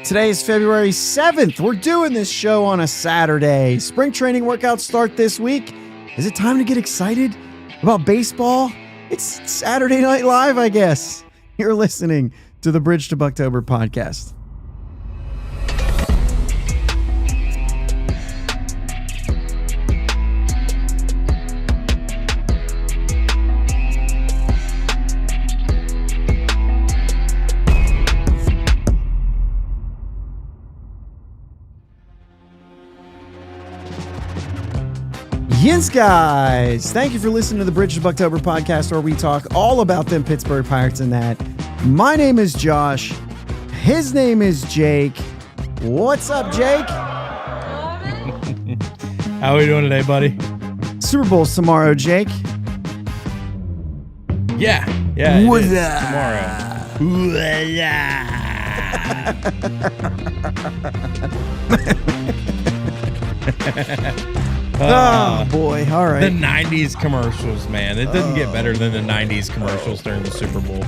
Today is February 7th. We're doing this show on a Saturday. Spring training workouts start this week. Is it time to get excited about baseball? It's Saturday Night Live, I guess. You're listening to the Bridge to Buctober podcast. Yes, guys. Thank you for listening to the Bridge to Buctober podcast, where we talk all about them Pittsburgh Pirates and that. My name is Josh. His name is Jake. What's up, Jake? How are we doing today, buddy? Super Bowl's tomorrow, Jake. Yeah. What's Tomorrow. Oh, boy. All right. The 90s commercials, man. It doesn't get better than the 90s commercials during the Super Bowl.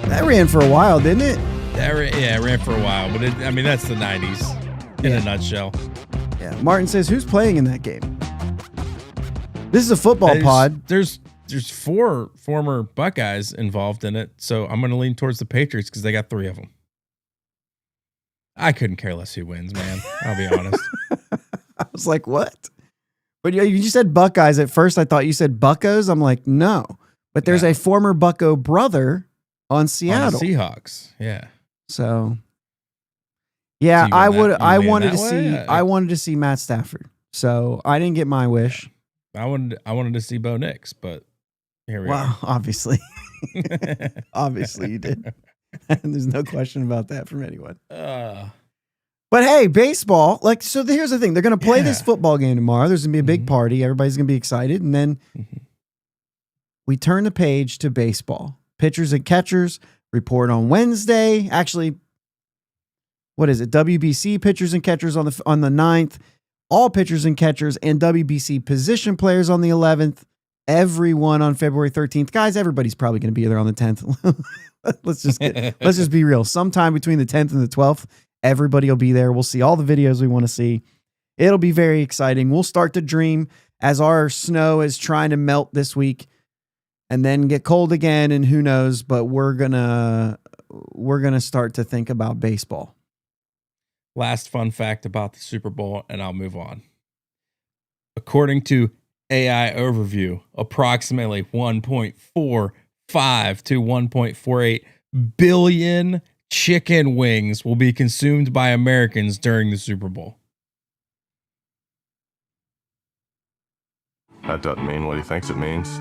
That ran for a while, didn't it? It ran for a while, but that's the 90s in a nutshell. Yeah. Martin says, who's playing in that game? This is a football pod. There's 4 former Buckeyes involved in it, so I'm going to lean towards the Patriots because they got 3 of them. I couldn't care less who wins, man. I'll be honest. I was like, what? But you said Buckeyes at first. I thought you said Buccos. I'm like, no. But there's a former Bucco brother on Seattle. On the Seahawks, yeah. So, yeah, So I wanted to see Matt Stafford. So I didn't get my wish. I wanted to see Bo Nix, but here we are. Well, obviously. Obviously you did. And there's no question about that from anyone. But hey, baseball, so here's the thing. They're going to play this football game tomorrow. There's going to be a big party. Everybody's going to be excited. And then we turn the page to baseball. Pitchers and catchers report on Wednesday. Actually, what is it? WBC pitchers and catchers on the 9th. All pitchers and catchers and WBC position players on the 11th. Everyone on February 13th. Guys, everybody's probably going to be there on the 10th. Let's just be real. Sometime between the 10th and the 12th. Everybody will be there. We'll see all the videos we want to see. It'll be very exciting. We'll start to dream as our snow is trying to melt this week and then get cold again. And who knows, but we're going to start to think about baseball. Last fun fact about the Super Bowl, and I'll move on. According to AI Overview, approximately 1.45 to 1.48 billion chicken wings will be consumed by Americans during the Super Bowl. That doesn't mean what he thinks it means.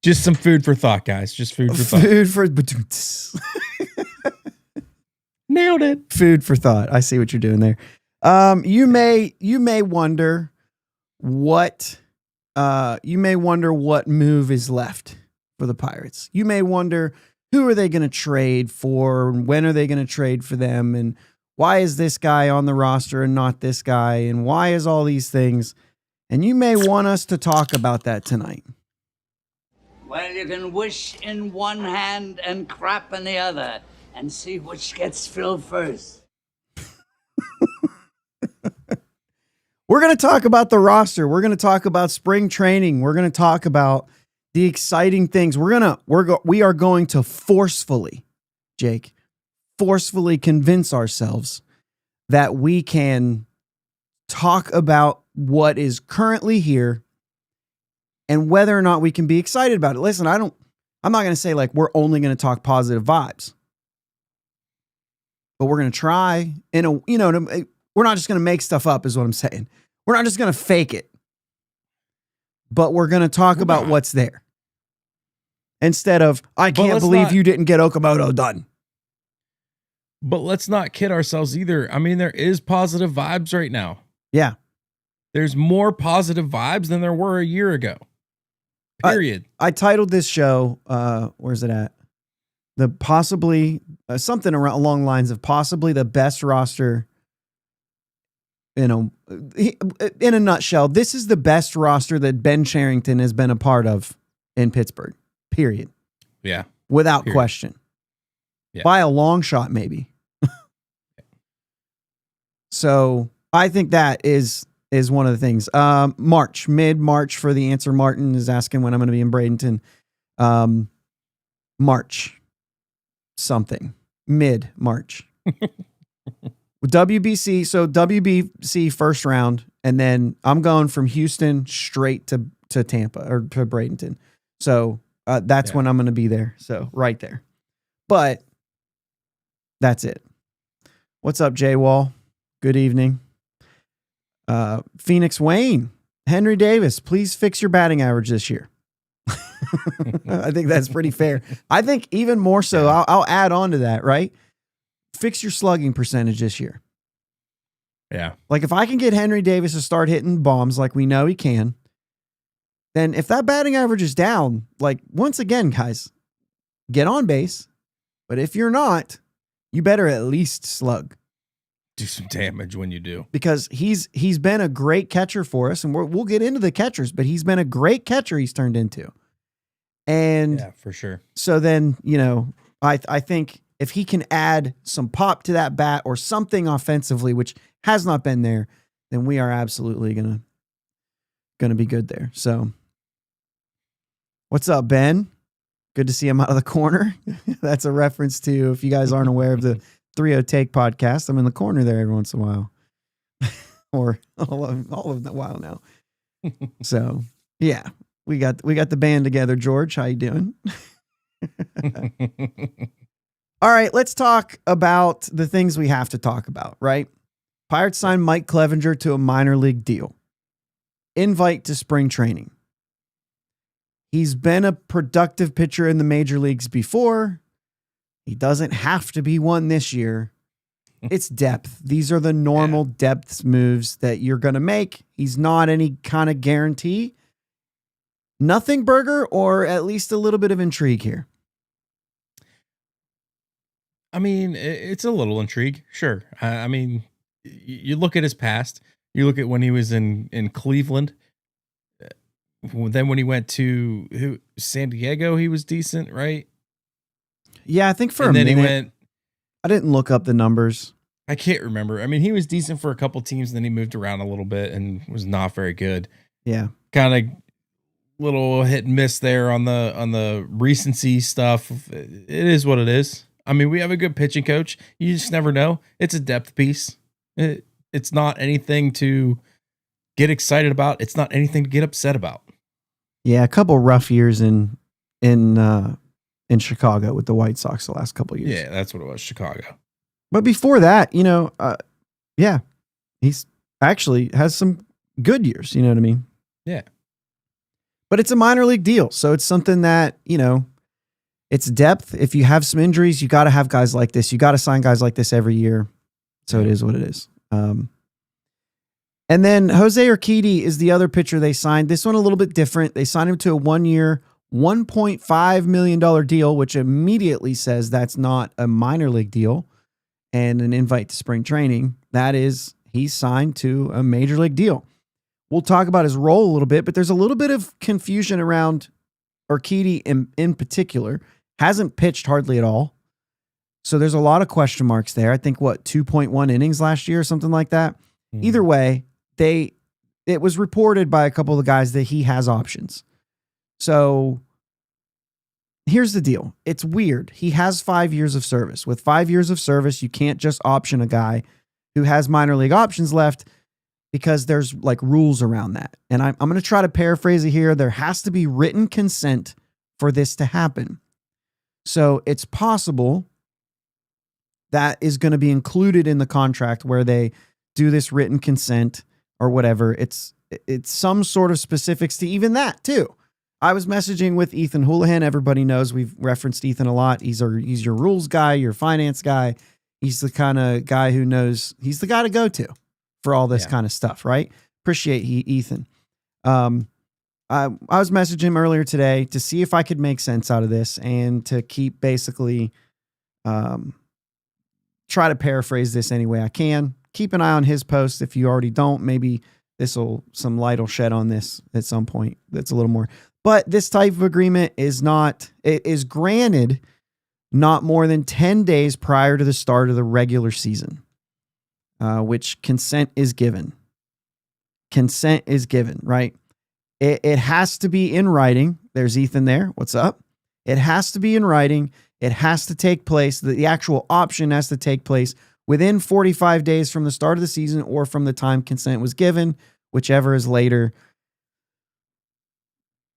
Just some food for thought, guys. Just food for thought. Nailed it. Food for thought. I see what you're doing there. You may wonder what move is left for the Pirates. You may wonder, who are they going to trade for? When are they going to trade for them? And why is this guy on the roster and not this guy? And why is all these things? And you may want us to talk about that tonight. Well, you can wish in one hand and crap in the other and see which gets filled first. We're going to talk about the roster. We're going to talk about spring training. We're going to talk about the exciting things. We are going to forcefully convince ourselves that we can talk about what is currently here and whether or not we can be excited about it. Listen, I'm not going to say we're only going to talk positive vibes, but we're going to try we're not just going to make stuff up is what I'm saying. We're not just going to fake it, but we're going to talk about what's there instead of, I can't believe you didn't get Okamoto done. But let's not kid ourselves either. I mean, there is positive vibes right now. Yeah. There's more positive vibes than there were a year ago. Period. I titled this show, where's it at? The possibly something along lines of possibly the best roster. In a nutshell, this is the best roster that Ben Cherington has been a part of in Pittsburgh. Period. Yeah. Without Period. question. Yeah. By a long shot, maybe. So I think that is one of the things. Mid-March for the answer. Martin is asking when I'm going to be in Bradenton. March. Something. Mid-March. WBC. So WBC first round. And then I'm going from Houston straight to Tampa or to Bradenton. So that's when I'm going to be there. So right there. But that's it. What's up, Jay Wall? Good evening. Phoenix Wayne, Henry Davis, please fix your batting average this year. I think that's pretty fair. I think even more so, I'll add on to that, right? Fix your slugging percentage this year. Yeah. Like if I can get Henry Davis to start hitting bombs like we know he can, then if that batting average is down, like once again, guys, get on base. But if you're not, you better at least slug. Do some damage when you do. Because he's been a great catcher for us, and we'll get into the catchers, but he's been a great catcher he's turned into. And yeah, for sure. So then, I think if he can add some pop to that bat or something offensively, which has not been there, then we are absolutely gonna be good there. So what's up, Ben? Good to see him out of the corner. That's a reference to, if you guys aren't aware of the 3-0 Take podcast, I'm in the corner there every once in a while. Or all of the while now. So yeah, we got the band together. George, how you doing? All right, let's talk about the things we have to talk about, right? Pirates signed Mike Clevenger to a minor league deal. Invite to spring training. He's been a productive pitcher in the major leagues before. He doesn't have to be one this year. It's depth. These are the normal depth moves that you're going to make. He's not any kind of guarantee. Nothing burger, or at least a little bit of intrigue here. I mean, it's a little intrigue. Sure. I mean, you look at his past. You look at when he was in Cleveland. Then when he went to San Diego, he was decent, right? Yeah, I think for a minute. He went. I didn't look up the numbers. I can't remember. I mean, he was decent for a couple teams, and then he moved around a little bit and was not very good. Yeah, kind of little hit and miss there on the recency stuff. It is what it is. I mean, we have a good pitching coach. You just never know. It's a depth piece. It's not anything to get excited about. It's not anything to get upset about. Yeah, a couple rough years in Chicago with the White Sox the last couple of years. Yeah, that's what it was, Chicago. But before that, yeah, he's actually has some good years. You know what I mean? Yeah. But it's a minor league deal, so it's something that, it's depth. If you have some injuries, you got to have guys like this. You got to sign guys like this every year. So it is what it is. And then Jose Urquidy is the other pitcher they signed. This one a little bit different. They signed him to a 1-year, $1.5 million deal, which immediately says that's not a minor league deal and an invite to spring training. That is, he's signed to a major league deal. We'll talk about his role a little bit, but there's a little bit of confusion around Urquidy in particular. Hasn't pitched hardly at all. So there's a lot of question marks there. I think 2.1 innings last year or something like that. Either way, it was reported by a couple of the guys that he has options. So here's the deal. It's weird. He has 5 years of service. With 5 years of service, you can't just option a guy who has minor league options left because there's like rules around that. And I'm going to try to paraphrase it here. There has to be written consent for this to happen. So it's possible that is going to be included in the contract where they do this written consent or whatever. It's some sort of specifics to even that too. I was messaging with Ethan Houlihan. Everybody knows we've referenced Ethan a lot. He's your rules guy, your finance guy. He's the kind of guy who knows, he's the guy to go to for all this kind of stuff, right? Appreciate Ethan. I was messaging him earlier today to see if I could make sense out of this and to keep basically try to paraphrase this any way I can. Keep an eye on his post. If you already don't, maybe some light will shed on this at some point. That's a little more. But this type of agreement is granted not more than 10 days prior to the start of the regular season, which consent is given. Consent is given, right? It has to be in writing. There's Ethan there. What's up? It has to be in writing. It has to take place. The actual option has to take place within 45 days from the start of the season or from the time consent was given, whichever is later.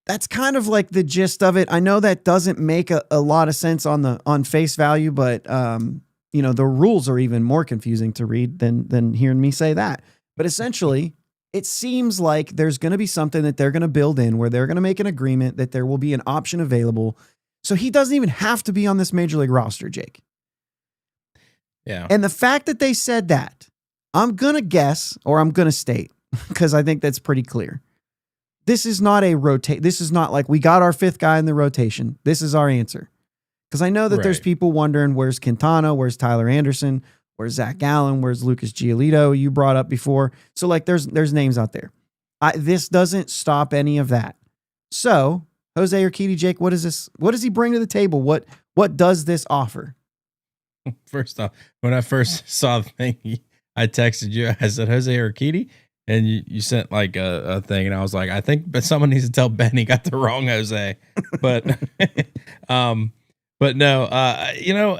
That's kind of like the gist of it. I know that doesn't make a lot of sense on face value, but the rules are even more confusing to read than hearing me say that. But essentially, it seems like there's going to be something that they're going to build in where they're going to make an agreement that there will be an option available. So he doesn't even have to be on this major league roster, Jake. Yeah. And the fact that they said that, I'm going to guess, or I'm going to state, because I think that's pretty clear. This is not this is not like we got our fifth guy in the rotation. This is our answer. Because I know that there's people wondering, where's Quintana? Where's Tyler Anderson? Where's Zach Gallen? Where's Lucas Giolito? You brought up before. So like there's names out there. This doesn't stop any of that. So Jose Urquidy, Jake, what is this? What does he bring to the table? What does this offer? First off, when I first saw the thing, I texted you. I said, Jose Urquidy. And you sent like a thing, and I was like, I think, but someone needs to tell Ben he got the wrong Jose. But, but no,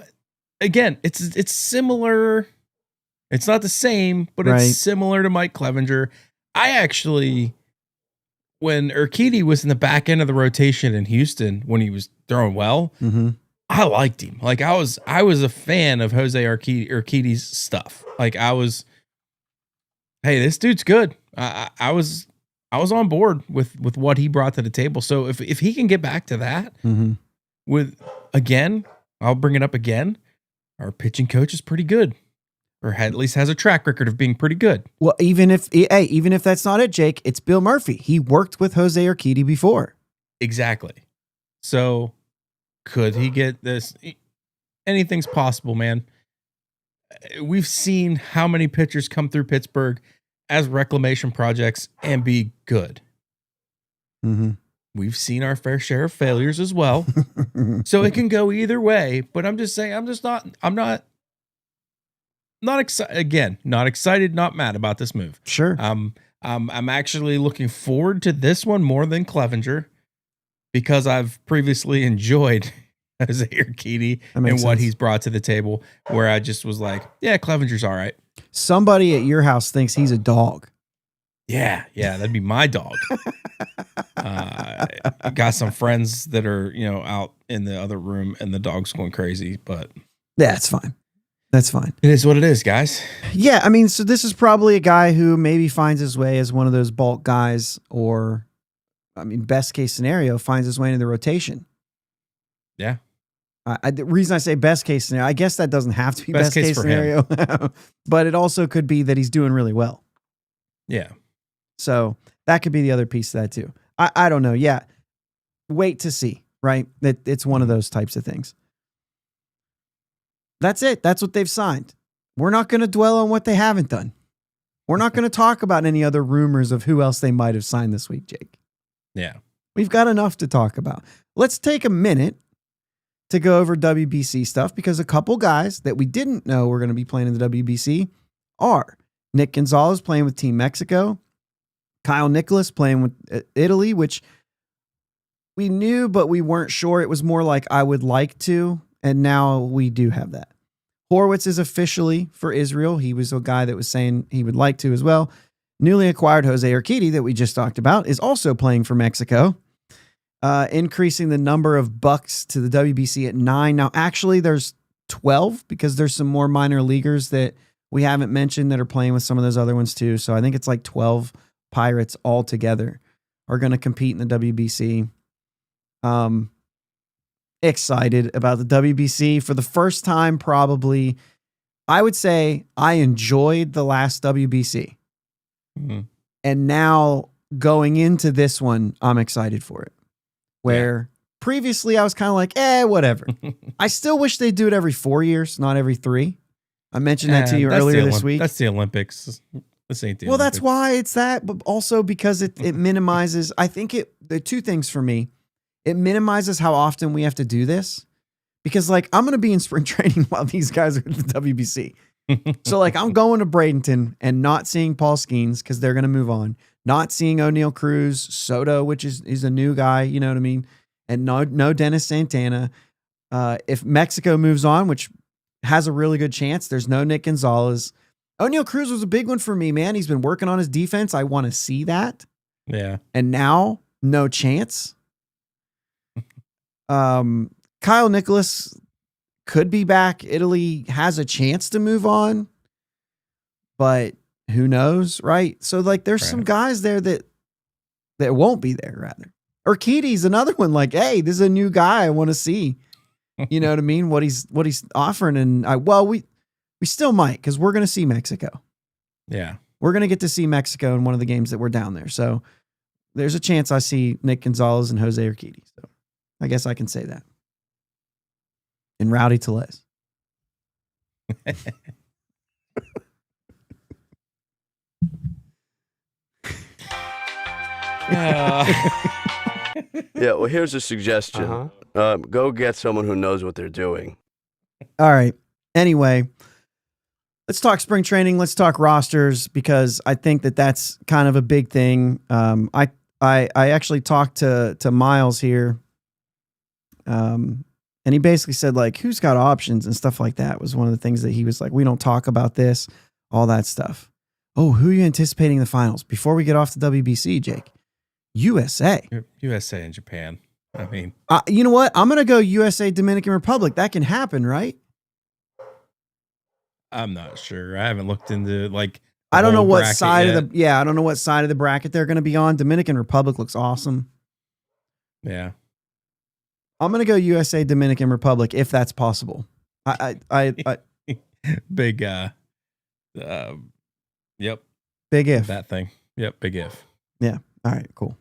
again, it's similar. It's not the same, but it's similar to Mike Clevenger. I actually, when Urquidy was in the back end of the rotation in Houston, when he was throwing well, I liked him. Like I was a fan of Jose Urquidy's stuff. Like hey, this dude's good. I was on board with what he brought to the table. So if he can get back to that I'll bring it up again. Our pitching coach is pretty good, or at least has a track record of being pretty good. Well, even if that's not it, Jake, it's Bill Murphy. He worked with Jose Urquidy before. Exactly. So could he get this? Anything's possible, man. We've seen how many pitchers come through Pittsburgh as reclamation projects and be good. We've seen our fair share of failures as well. So it can go either way, but I'm just saying, I'm not excited. Again, not excited, not mad about this move. Sure. I'm actually looking forward to this one more than Clevenger because I've previously enjoyed Jose Urquidy and what he's brought to the table, where I just was like, yeah, Clevenger's all right. Somebody at your house thinks he's a dog. Yeah, that'd be my dog. Got some friends that are, out in the other room and the dog's going crazy, but yeah, it's fine. That's fine. It is what it is, guys. Yeah, I mean, so this is probably a guy who maybe finds his way as one of those bulk guys, or, I mean, best case scenario, finds his way into the rotation. Yeah. The reason I say best case scenario, I guess that doesn't have to be best case scenario, but it also could be that he's doing really well. Yeah. So that could be the other piece of that too. I don't know. Yeah. Wait to see, right? That it's one of those types of things. That's it. That's what they've signed. We're not going to dwell on what they haven't done. We're not going to talk about any other rumors of who else they might have signed this week, Jake. Yeah. We've got enough to talk about. Let's take a minute to go over WBC stuff, because a couple guys that we didn't know were going to be playing in the WBC are Nick Gonzalez playing with Team Mexico, Kyle Nicholas playing with Italy, which we knew, but we weren't sure. It was more like I would like to, and now we do have that. Horwitz is officially for Israel. He was a guy that was saying he would like to as well. Newly acquired Jose Urquidy that we just talked about is also playing for Mexico. Increasing the number of Bucks to the WBC at 9. Now, actually, there's 12 because there's some more minor leaguers that we haven't mentioned that are playing with some of those other ones too. So I think it's like 12 Pirates altogether are going to compete in the WBC. Excited about the WBC for the first time, probably. I would say I enjoyed the last WBC. And now going into this one, I'm excited for it. Where previously I was kind of like, whatever. I still wish they'd do it every 4 years, not every 3. I mentioned that to you earlier this week. That's the Olympics. This ain't the Well, Olympics. that's why it's that, but also because it minimizes. I think the two things for me, it minimizes how often we have to do this. Because like I'm going to be in spring training while these guys are at the WBC. So like I'm going to Bradenton and not seeing Paul Skeens because they're going to move on. Not seeing O'Neal Cruz, Soto, which is a new guy, you know what I mean? And no Dennis Santana. If Mexico moves on, which has a really good chance, there's no Nick Gonzalez. O'Neal Cruz was a big one for me, man. He's been working on his defense. I want to see that. Yeah. And now, no chance. Kyle Nicholas could be back. Italy has a chance to move on, but who knows, right? So like there's some guys there that won't be there rather. Urquidy's another one like, hey, this is a new guy I want to see. You know what I mean? What he's offering. And we still might because we're going to see Mexico. Yeah. We're going to get to see Mexico in one of the games that we're down there. So there's a chance I see Nick Gonzalez and Jose Urquidy. So I guess I can say that. And Rowdy Tellez. Yeah, well, here's a suggestion. Go get someone who knows what they're doing. All right. Anyway, let's talk spring training. Let's talk rosters because I think that's kind of a big thing. I actually talked to Miles here. And he basically said, like, who's got options and stuff like that was one of the things that he was like, we don't talk about this, all that stuff. Oh, who are you anticipating the finals? Before we get off the WBC, Jake. USA. USA and Japan. I mean. You know what? I'm going to go USA, Dominican Republic. That can happen, right? I'm not sure. I haven't looked into, like, I don't know what side of the, I don't know what side of the bracket they're going to be on. Dominican Republic looks awesome. Yeah. I'm going to go USA, Dominican Republic, if that's possible. Big, yep. Big if. That thing. Yep. Big if. Yeah. All right, cool.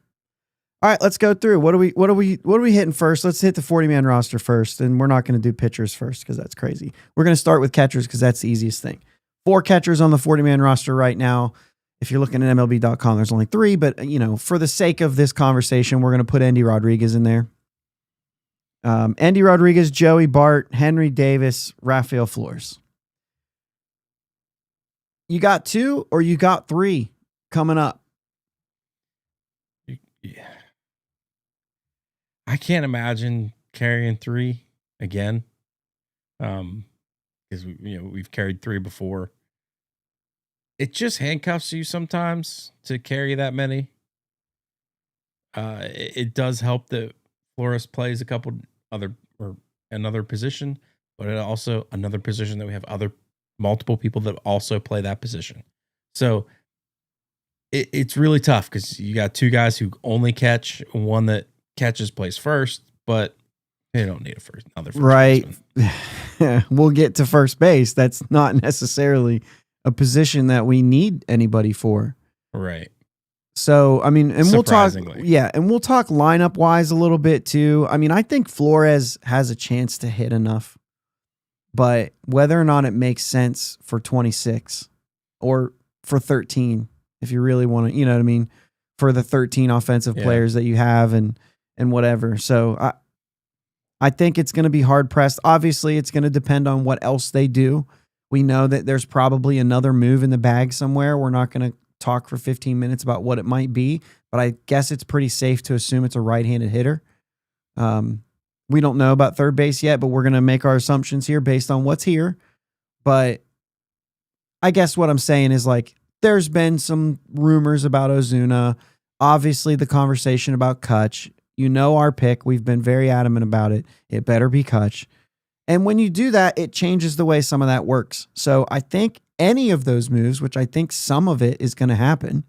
All right, let's go through. What are we hitting first? Let's hit the 40-man roster first, and we're not going to do pitchers first because that's crazy. We're going to start with catchers because that's the easiest thing. 4 catchers on the 40-man roster right now. If you're looking at MLB.com, there's only 3, but for the sake of this conversation, we're going to put Andy Rodriguez in there. Andy Rodriguez, Joey Bart, Henry Davis, Rafael Flores. You got 2 or you got 3 coming up? Yeah. I can't imagine carrying 3 again. Because we've carried 3 before. It just handcuffs you sometimes to carry that many. It does help that Flores plays a couple other or another position, but it also another position that we have multiple people that also play that position. So it's really tough because you got 2 guys who only catch, one that catches plays first, but they don't need another first right. baseman. We'll get to first base. That's not necessarily a position that we need anybody for. Right. So, I mean, and we'll talk lineup wise a little bit too. I mean, I think Flores has a chance to hit enough, but whether or not it makes sense for 26 or for 13, if you really want to, you know what I mean, for the 13 offensive players that you have and whatever. So I think it's going to be hard pressed. Obviously, it's going to depend on what else they do. We know that there's probably another move in the bag somewhere. We're not going to talk for 15 minutes about what it might be, but I guess it's pretty safe to assume it's a right-handed hitter. We don't know about third base yet, but we're going to make our assumptions here based on what's here. But I guess what I'm saying is, like, there's been some rumors about Ozuna. Obviously, the conversation about Kutch. You know our pick. We've been very adamant about it. It better be Kutch. And when you do that, it changes the way some of that works. So I think any of those moves, which I think some of it is going to happen.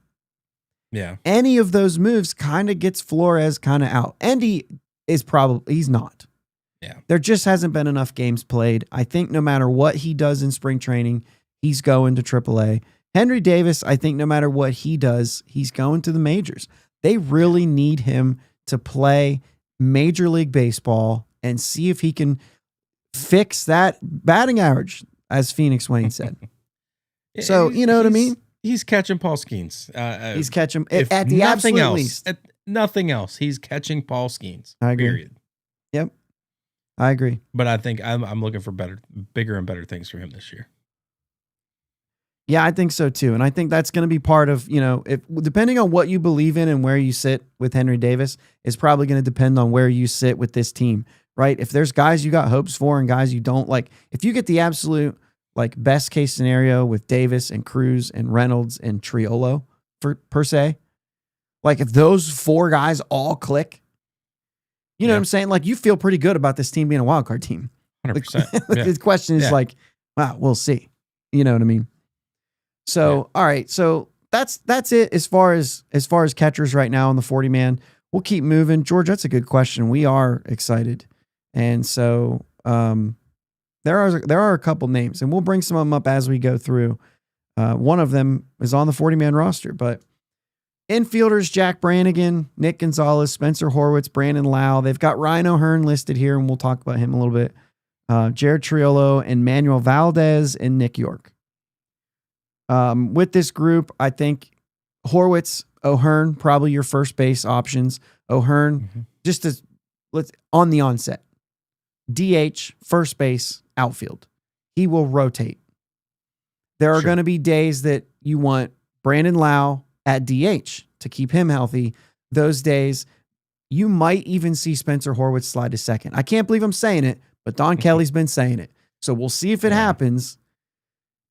Yeah. Any of those moves kind of gets Flores kind of out. Andy is he's not. Yeah. There just hasn't been enough games played. I think no matter what he does in spring training, he's going to AAA. Henry Davis, I think no matter what he does, he's going to the majors. They really need him to play Major League Baseball and see if he can fix that batting average, as Phoenix Wayne said. So, you know what I mean? He's catching Paul Skeens. He's catching If at the nothing absolute else, least. at nothing else, he's catching Paul Skeens. I agree. Period. Yep, I agree. But I think I'm looking for bigger and better things for him this year. Yeah, I think so too. And I think that's going to be part of, if depending on what you believe in and where you sit with Henry Davis is probably going to depend on where you sit with this team, right? If there's guys you got hopes for and guys you don't like, if you get the absolute best case scenario with Davis and Cruz and Reynolds and Triolo per se, if those 4 guys all click, you know what I'm saying? You feel pretty good about this team being a wild card team. 100%. The question is wow, we'll see. You know what I mean? So, all right. So that's it as far as catchers right now on the 40-man. We'll keep moving. George, that's a good question. We are excited. And so there are a couple names, and we'll bring some of them up as we go through. One of them is on the 40-man roster, but infielders, Jack Brannigan, Nick Gonzalez, Spencer Horwitz, Brandon Lau. They've got Ryan O'Hearn listed here, and we'll talk about him a little bit. Jared Triolo and Manuel Valdez and Nick York. With this group, I think Horwitz, O'Hearn, probably your first base options. O'Hearn, let's on the onset. DH, first base, outfield. He will rotate. There are going to be days that you want Brandon Lau at DH to keep him healthy. Those days, you might even see Spencer Horwitz slide to second. I can't believe I'm saying it, but Don Kelly's been saying it. So we'll see if it happens.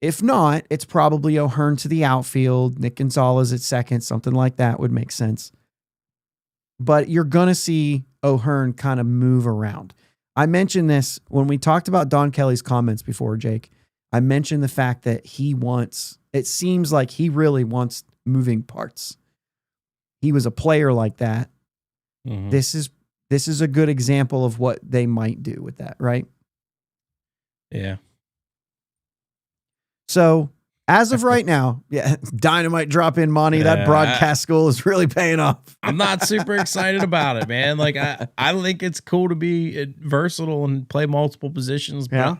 If not, it's probably O'Hearn to the outfield, Nick Gonzalez at second, something like that would make sense. But you're going to see O'Hearn kind of move around. I mentioned this when we talked about Don Kelly's comments before, Jake. I mentioned the fact that it seems like he really wants moving parts. He was a player like that. Mm-hmm. This is a good example of what they might do with that, right? Yeah. So as of right now, dynamite drop in, Monty. That broadcast school is really paying off. I'm not super excited about it, man. I think it's cool to be versatile and play multiple positions, but I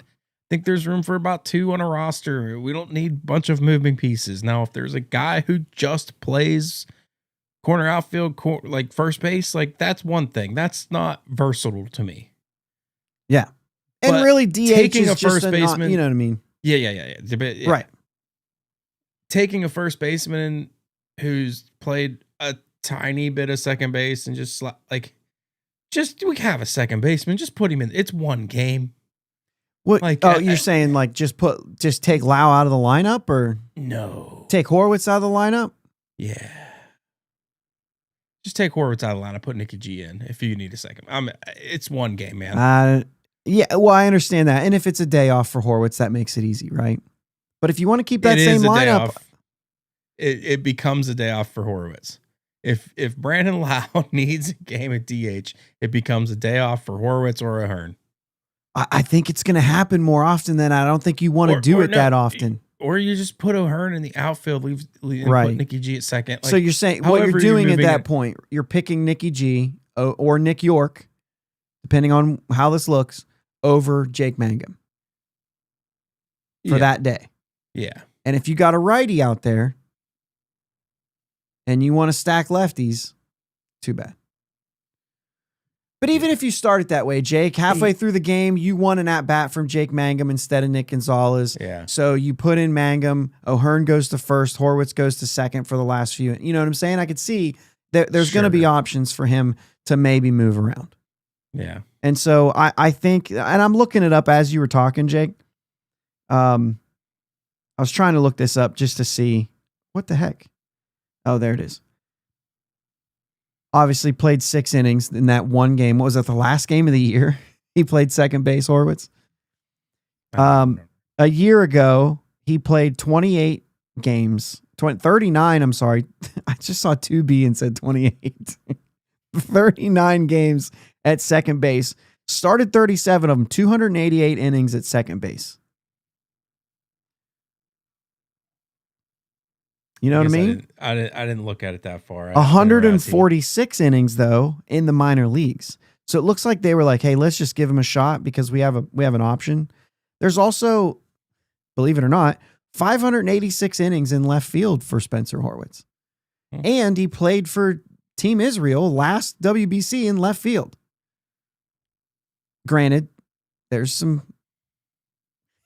think there's room for about 2 on a roster. We don't need a bunch of moving pieces. Now, if there's a guy who just plays corner outfield, first base, that's one thing. That's not versatile to me. Yeah. And but really DH taking is a first just baseman, you know what I mean? Yeah. Right. Taking a first baseman who's played a tiny bit of second base and we have a second baseman, just put him in. It's one game. What? You're saying just take Lau out of the lineup, or no? Take Horwitz out of the lineup? Yeah. Just take Horwitz out of the lineup. Put Nicky G in if you need a second. It's one game, man. Yeah. Well, I understand that, and if it's a day off for Horwitz, that makes it easy, right? But if you want to keep that same lineup, it becomes a day off for Horwitz. If Brandon Lau needs a game at DH, it becomes a day off for Horwitz or O'Hearn. I think it's going to happen more often than I don't think you want to do it that often. Or you just put O'Hearn in the outfield, leave and put Nicky G at second. So you're saying what you're doing at that point, you're picking Nicky G or Nick York, depending on how this looks, over Jake Mangum for that day. Yeah. And if you got a righty out there and you want to stack lefties, too bad. But even if you start it that way, Jake, halfway through the game, you want an at-bat from Jake Mangum instead of Nick Gonzalez. Yeah. So you put in Mangum, O'Hearn goes to first, Horwitz goes to second for the last few. You know what I'm saying? I could see that there's going to be options for him to maybe move around. Yeah. And so I think, and I'm looking it up as you were talking, Jake. I was trying to look this up just to see what the heck. Oh, there it is. Obviously played 6 innings in that one game. What was it, the last game of the year? He played second base, Horwitz. A year ago, he played 38 games. 39, I'm sorry. I just saw 2B and said 28. 39 games at second base. Started 37 of them, 288 innings at second base. You know what I mean? I didn't look at it that far. 146 innings though in the minor leagues. So it looks like they were like, "Hey, let's just give him a shot because we have an option." There's also, believe it or not, 586 innings in left field for Spencer Horwitz. Hmm. And he played for Team Israel last WBC in left field. Granted, there's some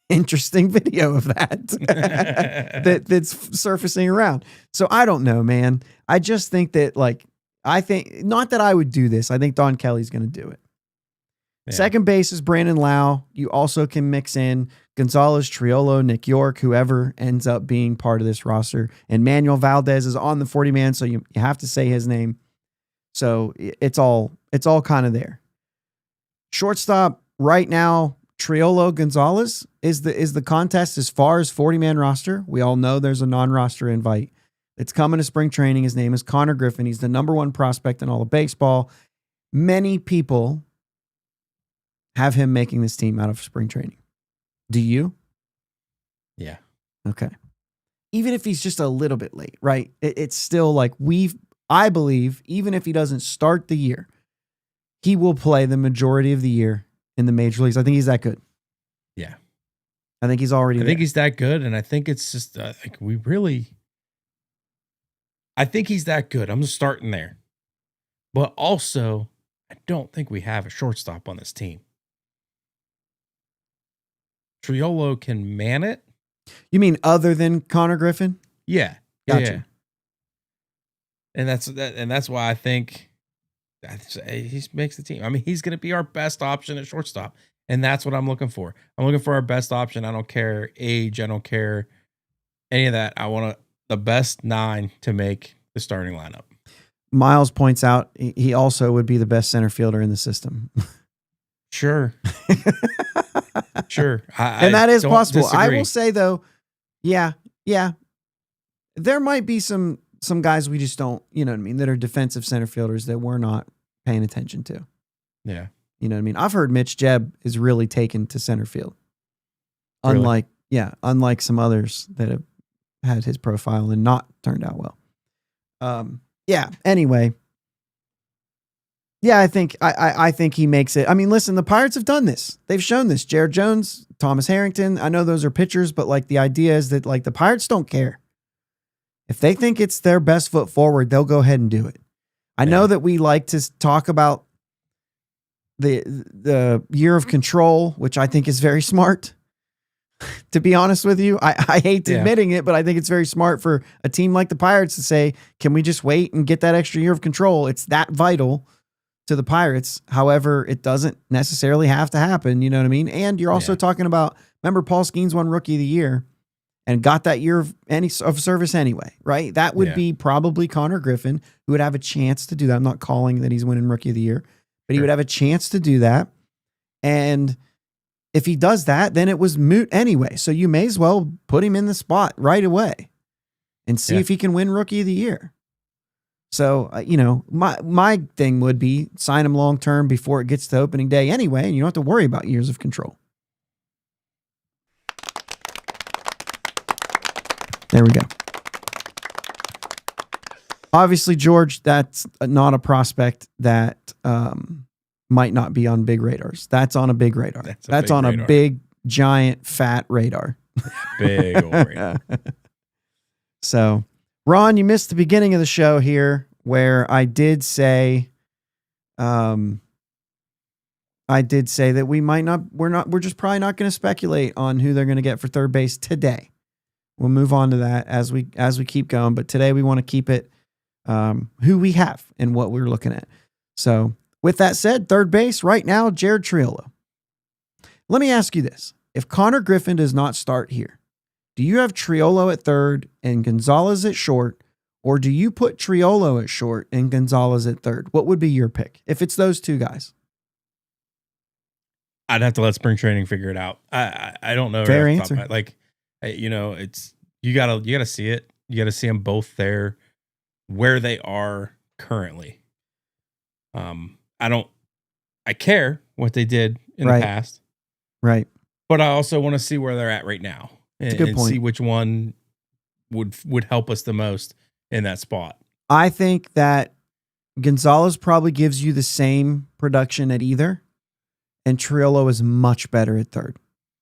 interesting video of that, that's surfacing around. So I don't know, man. I just think that, like, not that I would do this. I think Don Kelly's going to do it. Yeah. Second base is Brandon Lau. You also can mix in Gonzalez, Triolo, Nick York, whoever ends up being part of this roster. And Manuel Valdez is on the 40-man, so you have to say his name. So it's all kind of there. Shortstop right now, Triolo Gonzalez is the contest as far as 40-man roster. We all know there's a non-roster invite. It's coming to spring training. His name is Connor Griffin. He's the number 1 prospect in all of baseball. Many people have him making this team out of spring training. Do you? Yeah. Okay. Even if he's just a little bit late, right? It's still like I believe, even if he doesn't start the year, he will play the majority of the year in the major leagues. I think he's that good. Yeah. I think he's already I think he's that good, and I think it's just like I think he's that good. I'm just starting there. But also, I don't think we have a shortstop on this team. Triolo can man it. You mean other than Connor Griffin? Yeah. Gotcha. Yeah. And that's why I think he makes the team. I mean, he's going to be our best option at shortstop. And that's what I'm looking for. I'm looking for our best option. I don't care age. I don't care any of that. I want the best 9 to make the starting lineup. Miles points out he also would be the best center fielder in the system. Sure. Sure. And that is possible. Disagree. I will say, though, yeah. There might be some guys we just don't, you know what I mean, that are defensive center fielders that we're not paying attention to. Yeah. You know what I mean? I've heard Mitch Jebb is really taken to center field. Really? Unlike some others that have had his profile and not turned out well. Anyway. Yeah, I think he makes it. I mean, listen, the Pirates have done this. They've shown this. Jared Jones, Thomas Harrington. I know those are pitchers, but like the idea is that like the Pirates don't care. If they think it's their best foot forward, they'll go ahead and do it. I know that we like to talk about the year of control, which I think is very smart. To be honest with you, I hate admitting it, but I think it's very smart for a team like the Pirates to say, can we just wait and get that extra year of control? It's that vital to the Pirates. However, it doesn't necessarily have to happen. You know what I mean? And you're also talking about, remember Paul Skeens won Rookie of the Year and got that year of service anyway, right? That would be probably Connor Griffin, who would have a chance to do that. I'm not calling that he's winning Rookie of the Year, but he would have a chance to do that. And if he does that, then it was moot anyway. So you may as well put him in the spot right away and see if he can win Rookie of the Year. So, my thing would be sign him long-term before it gets to opening day anyway, and you don't have to worry about years of control. There we go. Obviously, George, that's not a prospect that might not be on big radars. That's on a big radar. That's on a big, giant, fat radar. Big old radar. So, Ron, you missed the beginning of the show here where I did say that we're just probably not going to speculate on who they're going to get for third base today. We'll move on to that as we keep going, but today we want to keep it who we have and what we're looking at. So, with that said, third base right now, Jared Triolo. Let me ask you this. If Connor Griffin does not start here, do you have Triolo at third and Gonzalez at short, or do you put Triolo at short and Gonzalez at third? What would be your pick if it's those two guys? I'd have to let spring training figure it out. I don't know. Fair answer. It's you gotta see it. You gotta see them both there where they are currently. I care what they did in the past, right? But I also want to see where they're at right now. That's a good point. See which one would help us the most in that spot. I think that Gonzalez probably gives you the same production at either, and Triolo is much better at third.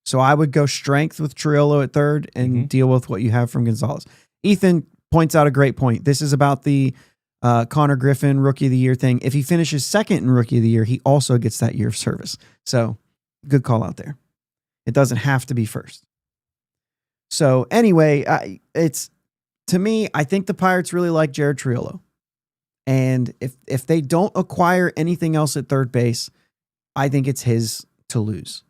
So I would go strength with Triolo at third and deal with what you have from Gonzalez. Ethan points out a great point. This is about the Connor Griffin Rookie of the Year thing. If he finishes second in Rookie of the Year, he also gets that year of service. So good call out there. It doesn't have to be first. So anyway, to me, I think the Pirates really like Jared Triolo. And if they don't acquire anything else at third base, I think it's his to lose.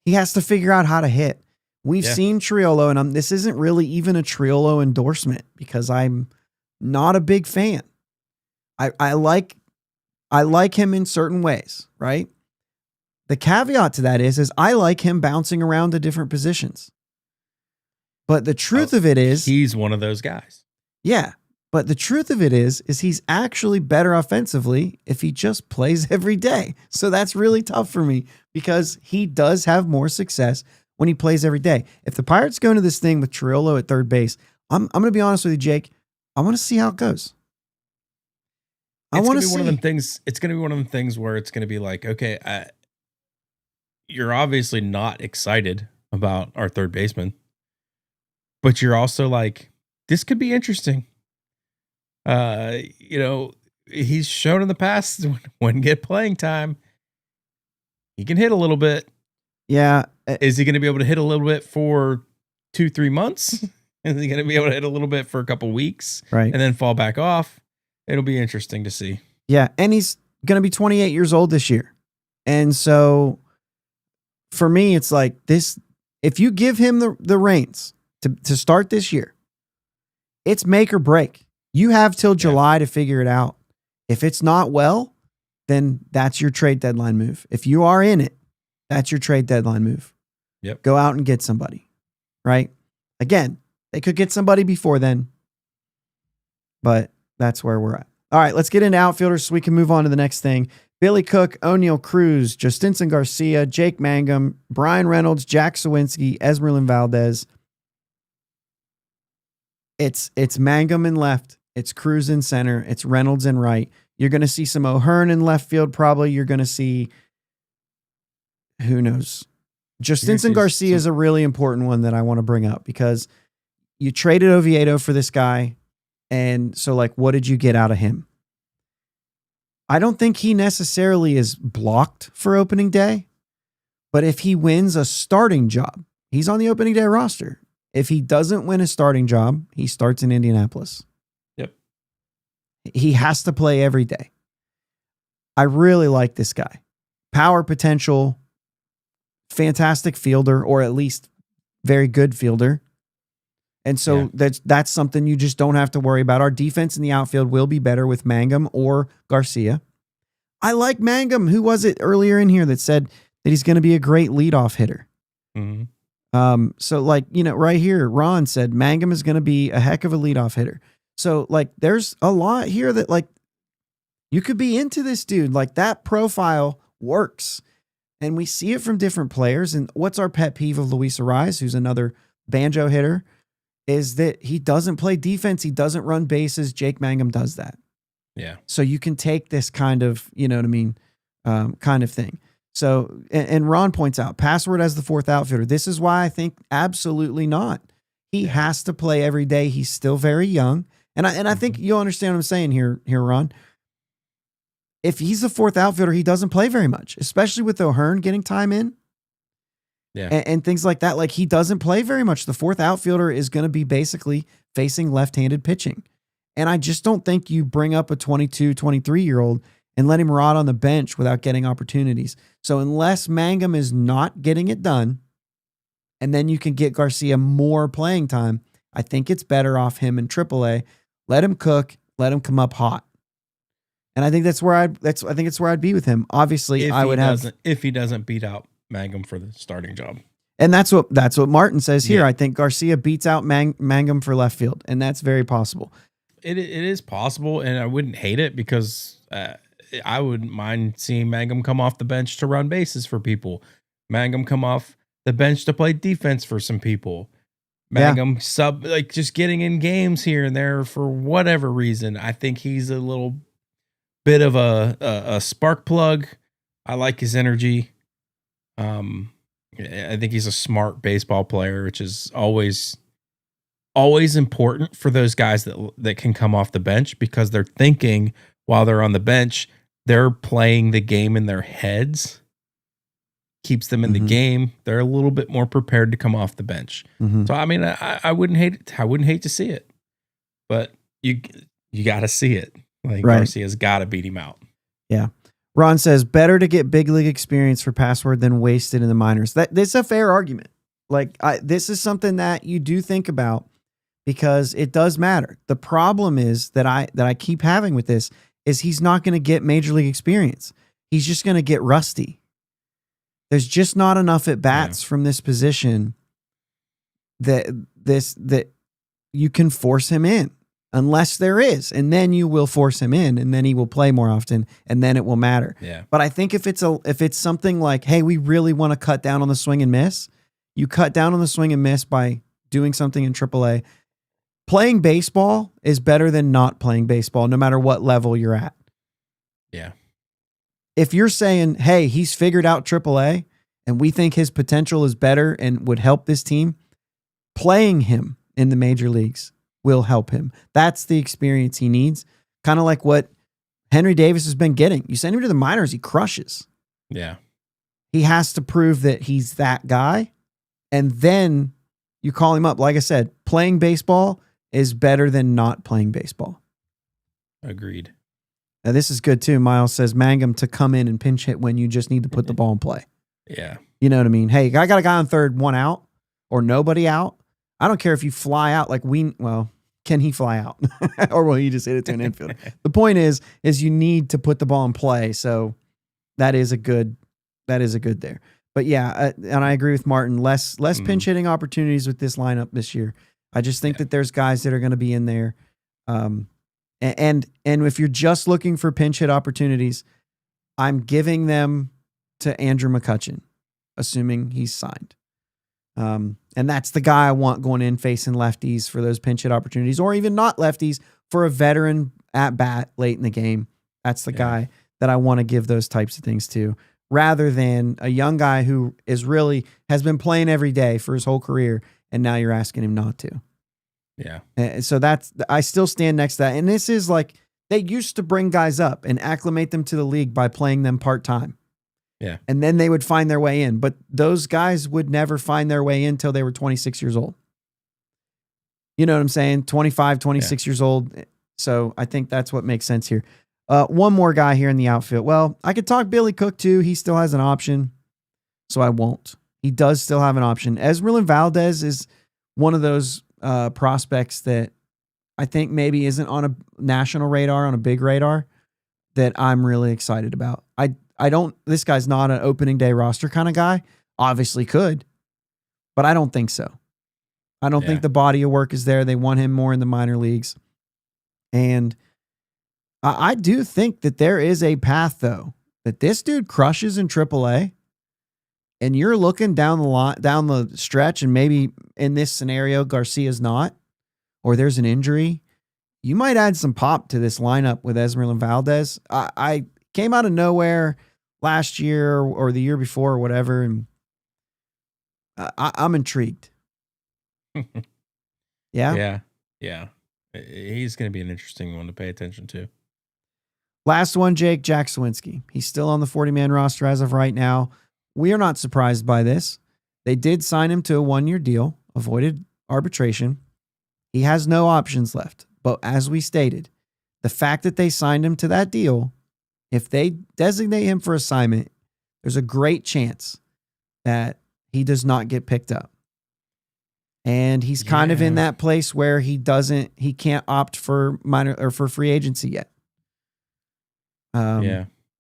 He has to figure out how to hit. We've seen Triolo, and this isn't really even a Triolo endorsement because I'm not a big fan. I like him in certain ways, right? The caveat to that is I like him bouncing around to different positions. But the truth of it is he's one of those guys. Yeah. But the truth of it is he's actually better offensively if he just plays every day. So that's really tough for me because he does have more success when he plays every day. If the Pirates go into this thing with Triolo at third base, I'm going to be honest with you, Jake. I want to see how it goes. I want to see. One of them things. It's going to be one of them things where it's going to be like, okay, you're obviously not excited about our third baseman, but you're also like, this could be interesting. He's shown in the past when get playing time, he can hit a little bit. Yeah. Is he going to be able to hit a little bit for 2-3 months? Is he going to be able to hit a little bit for a couple weeks, right, and then fall back off? It'll be interesting to see. Yeah. And he's going to be 28 years old this year. And so for me, it's like this, if you give him the reins to start this year, it's make or break. You have till July to figure it out. If it's not well, then that's your trade deadline move. If you are in it, that's your trade deadline move. Yep. Go out and get somebody, right? Again, they could get somebody before then, but that's where we're at. All right, let's get into outfielders so we can move on to the next thing. Billy Cook, O'Neal Cruz, Justinson Garcia, Jake Mangum, Brian Reynolds, Jack Sawinski, Esmeralyn Valdez. It's Mangum in left. It's Cruz in center. It's Reynolds in right. You're going to see some O'Hearn in left field. Probably you're going to see, who knows? Justinson Garcia is a really important one that I want to bring up because you traded Oviedo for this guy. And so, like, what did you get out of him? I don't think he necessarily is blocked for opening day, but if he wins a starting job, he's on the opening day roster. If he doesn't win a starting job, he starts in Indianapolis. Yep. He has to play every day. I really like this guy. Power potential, fantastic fielder, or at least very good fielder. And so that's something you just don't have to worry about. Our defense in the outfield will be better with Mangum or Garcia. I like Mangum. Who was it earlier in here that said that he's going to be a great leadoff hitter? Mm-hmm. So like, right here, Ron said Mangum is going to be a heck of a leadoff hitter. So like, there's a lot here that like, you could be into this dude. Like that profile works. And we see it from different players. And what's our pet peeve of Luis Arraez, who's another banjo hitter, is that he doesn't play defense. He doesn't run bases. Jake Mangum does that. Yeah. So you can take this kind of, kind of thing. So, and Ron points out Password as the fourth outfielder. This is why I think absolutely not. He has to play every day. He's still very young. And I think you'll understand what I'm saying here, Ron. If he's the fourth outfielder, he doesn't play very much, especially with O'Hearn getting time in. Yeah. And things like that. Like he doesn't play very much. The fourth outfielder is going to be basically facing left-handed pitching. And I just don't think you bring up a 22, 23-year-old and let him rot on the bench without getting opportunities. So unless Mangum is not getting it done, and then you can get Garcia more playing time, I think it's better off him in AAA. Let him cook, let him come up hot. And I think that's where I'd be with him. Obviously, if he doesn't beat out Mangum for the starting job. And that's what Martin says here. Yeah. I think Garcia beats out Mangum for left field, and that's very possible. It is possible, and I wouldn't hate it because I wouldn't mind seeing Mangum come off the bench to run bases for people. Mangum come off the bench to play defense for some people. Mangum just getting in games here and there for whatever reason. I think he's a little bit of a spark plug. I like his energy. I think he's a smart baseball player, which is always important for those guys that can come off the bench, because they're thinking while they're on the bench, they're playing the game in their heads. Keeps them in the game. They're a little bit more prepared to come off the bench. So I mean, I wouldn't hate it. I wouldn't hate to see it, but you got to see it. Like Garcia's got to beat him out. Yeah. Ron says better to get big league experience for Password than wasted in the minors. This is a fair argument. Like this is something that you do think about because it does matter. The problem is that I keep having with this is he's not going to get major league experience. He's just going to get rusty. There's just not enough at bats from this position that you can force him in, unless there is, and then you will force him in, and then he will play more often, and then it will matter. Yeah. But I think if it's something like, hey, we really want to cut down on the swing and miss, you cut down on the swing and miss by doing something in AAA. Playing baseball is better than not playing baseball, no matter what level you're at. Yeah. If you're saying, hey, he's figured out AAA and we think his potential is better and would help this team, playing him in the major leagues will help him. That's the experience he needs. Kind of like what Henry Davis has been getting. You send him to the minors, he crushes. Yeah. He has to prove that he's that guy. And then you call him up. Like I said, playing baseball is better than not playing baseball. Agreed. Now, this is good too. Miles says Mangum to come in and pinch hit when you just need to put the ball in play. Yeah. You know what I mean? Hey, I got a guy on third, one out or nobody out. I don't care if you fly out can he fly out or will he just hit it to an infield? The point is you need to put the ball in play. So that is a good there. But yeah, and I agree with Martin, less pinch hitting opportunities with this lineup this year. I just think that there's guys that are going to be in there. And if you're just looking for pinch hit opportunities, I'm giving them to Andrew McCutchen, assuming he's signed. And that's the guy I want going in facing lefties for those pinch hit opportunities, or even not lefties for a veteran at bat late in the game. That's the guy that I want to give those types of things to, rather than a young guy who has been playing every day for his whole career, and now you're asking him not to. Yeah. So I still stand next to that. And this is like, they used to bring guys up and acclimate them to the league by playing them part-time. Yeah. And then they would find their way in. But those guys would never find their way in until they were 26 years old. You know what I'm saying? 25, 26 years old. So I think that's what makes sense here. One more guy here in the outfield. Well, I could talk Billy Cook too. He still has an option. So I won't. He does still have an option. Esmeralyn Valdez is one of those prospects that I think maybe isn't on a national radar, on a big radar, that I'm really excited about. This guy's not an opening day roster kind of guy. Obviously could, but I don't think so. I don't think the body of work is there. They want him more in the minor leagues. And I do think that there is a path though, that this dude crushes in AAA. And you're looking down the stretch, and maybe in this scenario, Garcia's not, or there's an injury. You might add some pop to this lineup with Esmeralyn Valdez. I came out of nowhere last year or the year before or whatever, and I'm intrigued. Yeah? Yeah. He's going to be an interesting one to pay attention to. Last one, Jack Sawinski. He's still on the 40-man roster as of right now. We are not surprised by this. They did sign him to a 1-year deal, avoided arbitration. He has no options left. But as we stated, the fact that they signed him to that deal, if they designate him for assignment, there's a great chance that he does not get picked up. And he's kind of in that place where he can't opt for minor or for free agency yet.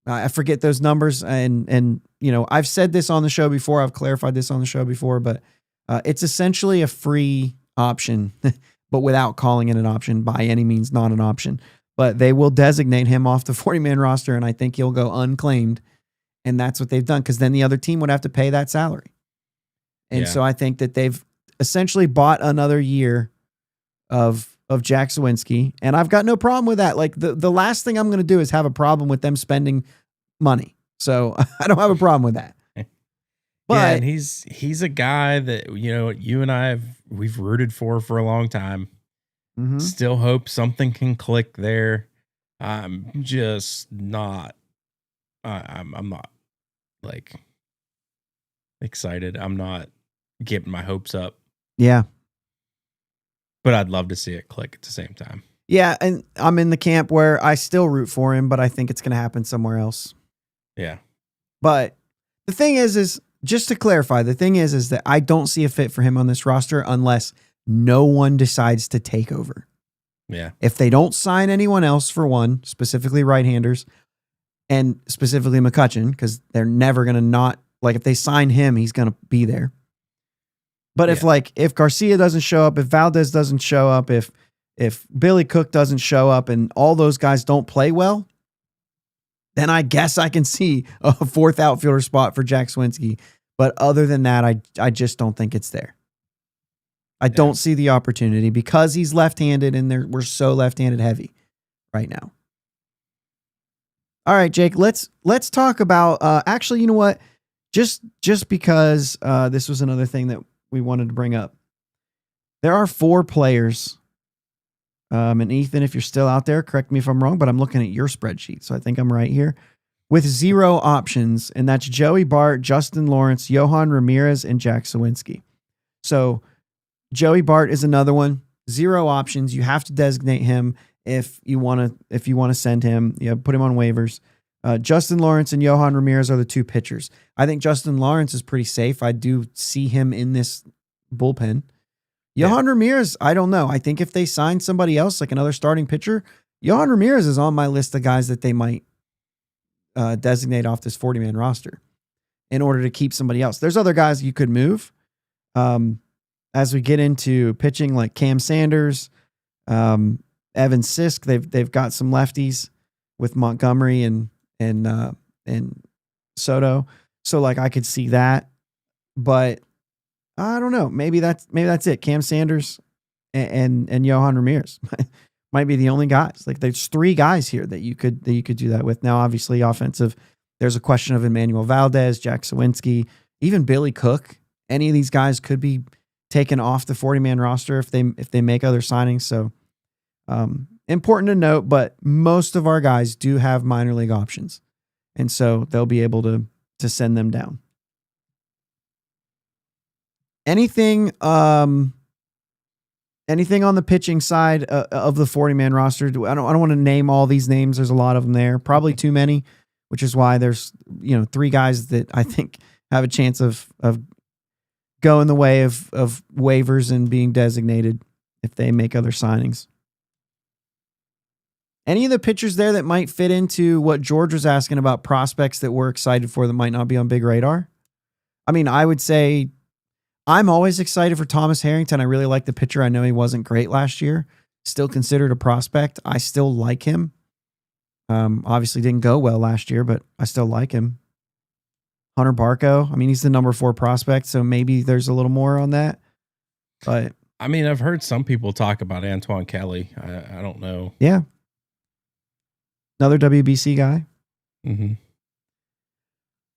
I forget those numbers, and I've said this on the show before. I've clarified this on the show before, but it's essentially a free option, but without calling it an option, by any means not an option. But they will designate him off the 40-man roster, and I think he'll go unclaimed, and that's what they've done, because then the other team would have to pay that salary. And so I think that they've essentially bought another year of Jack Sawinski, and I've got no problem with that. Like the last thing I'm going to do is have a problem with them spending money. So I don't have a problem with that. But and he's a guy that, you and we've rooted for a long time. Mhm. Still hope something can click there. I'm just not. I'm not like excited. I'm not getting my hopes up, yeah. but I'd love to see it click at the same time. Yeah, and I'm in the camp where I still root for him, but I think it's going to happen somewhere else. Yeah. But the thing is just to clarify, the thing is that I don't see a fit for him on this roster unless no one decides to take over. Yeah. If they don't sign anyone else for one, specifically right-handers, and specifically McCutchen, because they're never going to not, like if they sign him, he's going to be there. But if Garcia doesn't show up, if Valdez doesn't show up, if Billy Cook doesn't show up and all those guys don't play well, then I guess I can see a fourth outfielder spot for Jack Swinsky. But other than that, I just don't think it's there. I don't see the opportunity because he's left-handed and we're so left-handed heavy right now. All right, Jake, let's talk about actually, you know what? Just because this was another thing that we wanted to bring up. There are 4 players. And Ethan, if you're still out there, correct me if I'm wrong, but I'm looking at your spreadsheet, so I think I'm right here. With 0 options, and that's Joey Bart, Justin Lawrence, Johan Ramirez, and Jack Sawinski. So Joey Bart is another one. 0 options. You have to designate him if you want to send him. Put him on waivers. Justin Lawrence and Johan Ramirez are the 2 pitchers. I think Justin Lawrence is pretty safe. I do see him in this bullpen. Johan Ramirez, I don't know. I think if they sign somebody else, like another starting pitcher, Johan Ramirez is on my list of guys that they might designate off this 40-man roster in order to keep somebody else. There's other guys you could move. As we get into pitching, like Cam Sanders, Evan Sisk, they've got some lefties with Montgomery and Soto. So like I could see that, but I don't know. Maybe that's it. Cam Sanders and Johan Ramirez might be the only guys. Like there's 3 guys here that you could do that with. Now, obviously, offensive. There's a question of Emmanuel Valdez, Jack Sawinski, even Billy Cook. Any of these guys could be taken off the 40-man roster if they make other signings. So important to note, but most of our guys do have minor league options, and so they'll be able to send them down. Anything on the pitching side of the 40-man roster? I don't want to name all these names. There's a lot of them there. Probably too many, which is why there's 3 guys that I think have a chance of going the way of waivers and being designated if they make other signings. Any of the pitchers there that might fit into what George was asking about prospects that we're excited for that might not be on big radar? I mean, I would say I'm always excited for Thomas Harrington. I really like the pitcher. I know he wasn't great last year. Still considered a prospect. I still like him. Obviously didn't go well last year, but I still like him. Hunter Barco. I mean, he's the number 4 prospect, so maybe there's a little more on that. But I mean, I've heard some people talk about Antoine Kelly. I don't know. Yeah. Another WBC guy. Mm-hmm.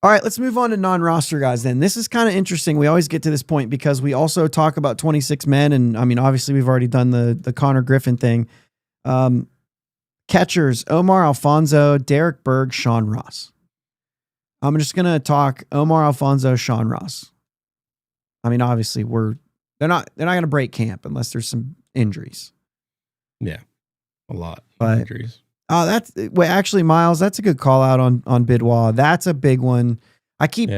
All right, let's move on to non-roster guys then. This is kind of interesting. We always get to this point because we also talk about 26 men. And I mean, obviously we've already done the Connor Griffin thing. Catchers, Omar Alfonso, Derek Berg, Sean Ross. I'm just going to talk Omar Alfonso, Sean Ross. I mean, obviously they're not going to break camp unless there's some injuries. Yeah. A lot of injuries. Actually, Miles, that's a good call out on Bidwell. That's a big one. I keep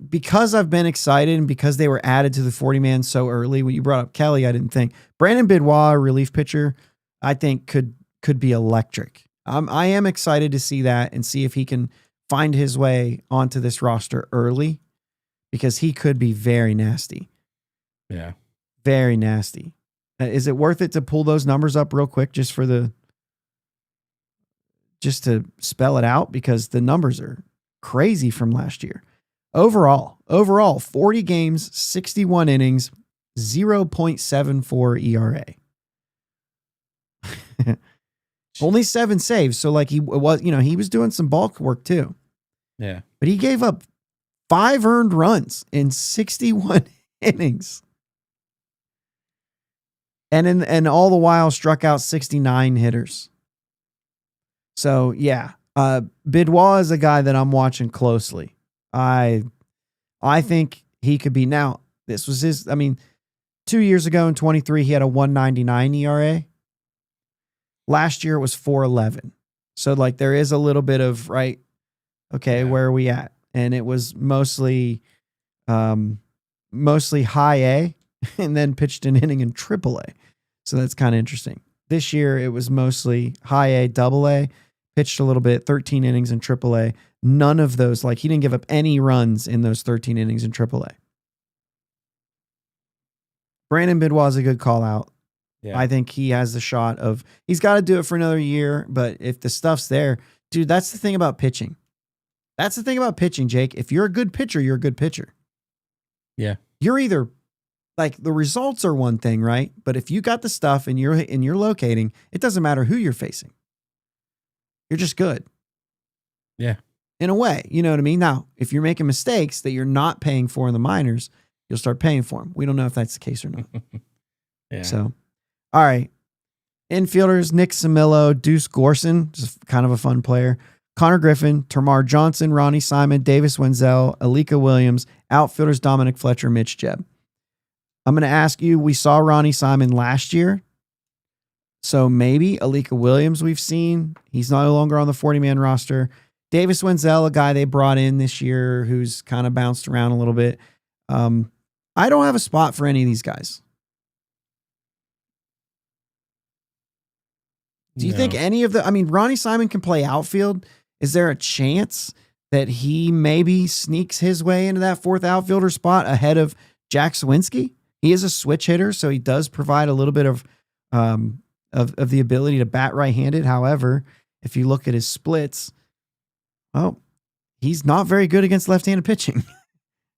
because I've been excited and because they were added to the 40-man so early. When you brought up Kelly, I didn't think Brandon Bidwell, a relief pitcher, I think could be electric. I am excited to see that and see if he can find his way onto this roster early because he could be very nasty. Yeah, very nasty. Is it worth it to pull those numbers up real quick just to spell it out? Because the numbers are crazy from last year. Overall, 40 games, 61 innings, 0.74 ERA. Only 7 saves. So like he was doing some bulk work too. Yeah. But he gave up 5 earned runs in 61 innings. And all the while struck out 69 hitters. So, yeah. Bidwell is a guy that I'm watching closely. I think he could be. Now, this was 2 years ago in 23, he had a 1.99 ERA. Last year it was 4.11. So like there is a little bit of, right, okay, where are we at? And it was mostly high A and then pitched an inning in triple A. So that's kind of interesting. This year it was mostly high A, double A, pitched a little bit, 13 innings in triple A. None of those, like he didn't give up any runs in those 13 innings in triple A. Brandon Bidwell is a good call out. Yeah. I think he has the shot of, he's got to do it for another year, but if the stuff's there, dude, that's the thing about pitching. That's the thing about pitching, Jake. If you're a good pitcher, you're a good pitcher. Yeah. You're either like the results are one thing, right? But if you got the stuff and you're locating, it doesn't matter who you're facing. You're just good. Yeah. In a way, you know what I mean? Now, if you're making mistakes that you're not paying for in the minors, you'll start paying for them. We don't know if that's the case or not. Yeah. So, all right. Infielders, Nick Samillo, Deuce Gorson, just kind of a fun player. Connor Griffin, Termarr Johnson, Ronnie Simon, Davis Wenzel, Alika Williams. Outfielders, Dominic Fletcher, Mitch Jebb. I'm going to ask you, we saw Ronnie Simon last year. So maybe Alika Williams we've seen. He's no longer on the 40-man roster. Davis Wenzel, a guy they brought in this year who's kind of bounced around a little bit. I don't have a spot for any of these guys. Do you think any of Ronnie Simon can play outfield? Is there a chance that he maybe sneaks his way into that 4th outfielder spot ahead of Jack Sawinski? He is a switch hitter, so he does provide a little bit of the ability to bat right-handed. However, if you look at his splits, he's not very good against left-handed pitching.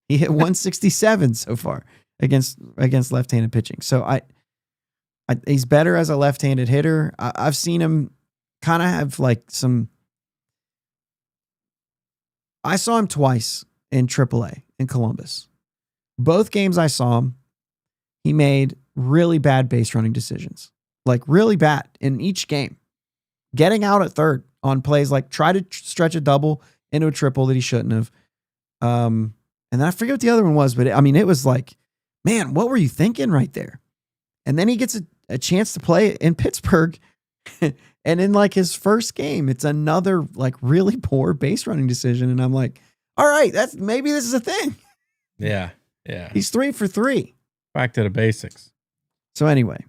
He hit 167 so far against left-handed pitching. So he's better as a left-handed hitter. I've seen him kind of have like some. I saw him twice in AAA in Columbus. Both games I saw him, he made really bad base running decisions, like really bad in each game. Getting out at third on plays like try to stretch a double into a triple that he shouldn't have. And then I forget what the other one was, but it was like, man, what were you thinking right there? And then he gets a chance to play in Pittsburgh. And in like his first game, it's another like really poor base running decision. And I'm like, all right, maybe this is a thing. Yeah. Yeah. He's 3 for 3. Back to the basics. So anyway,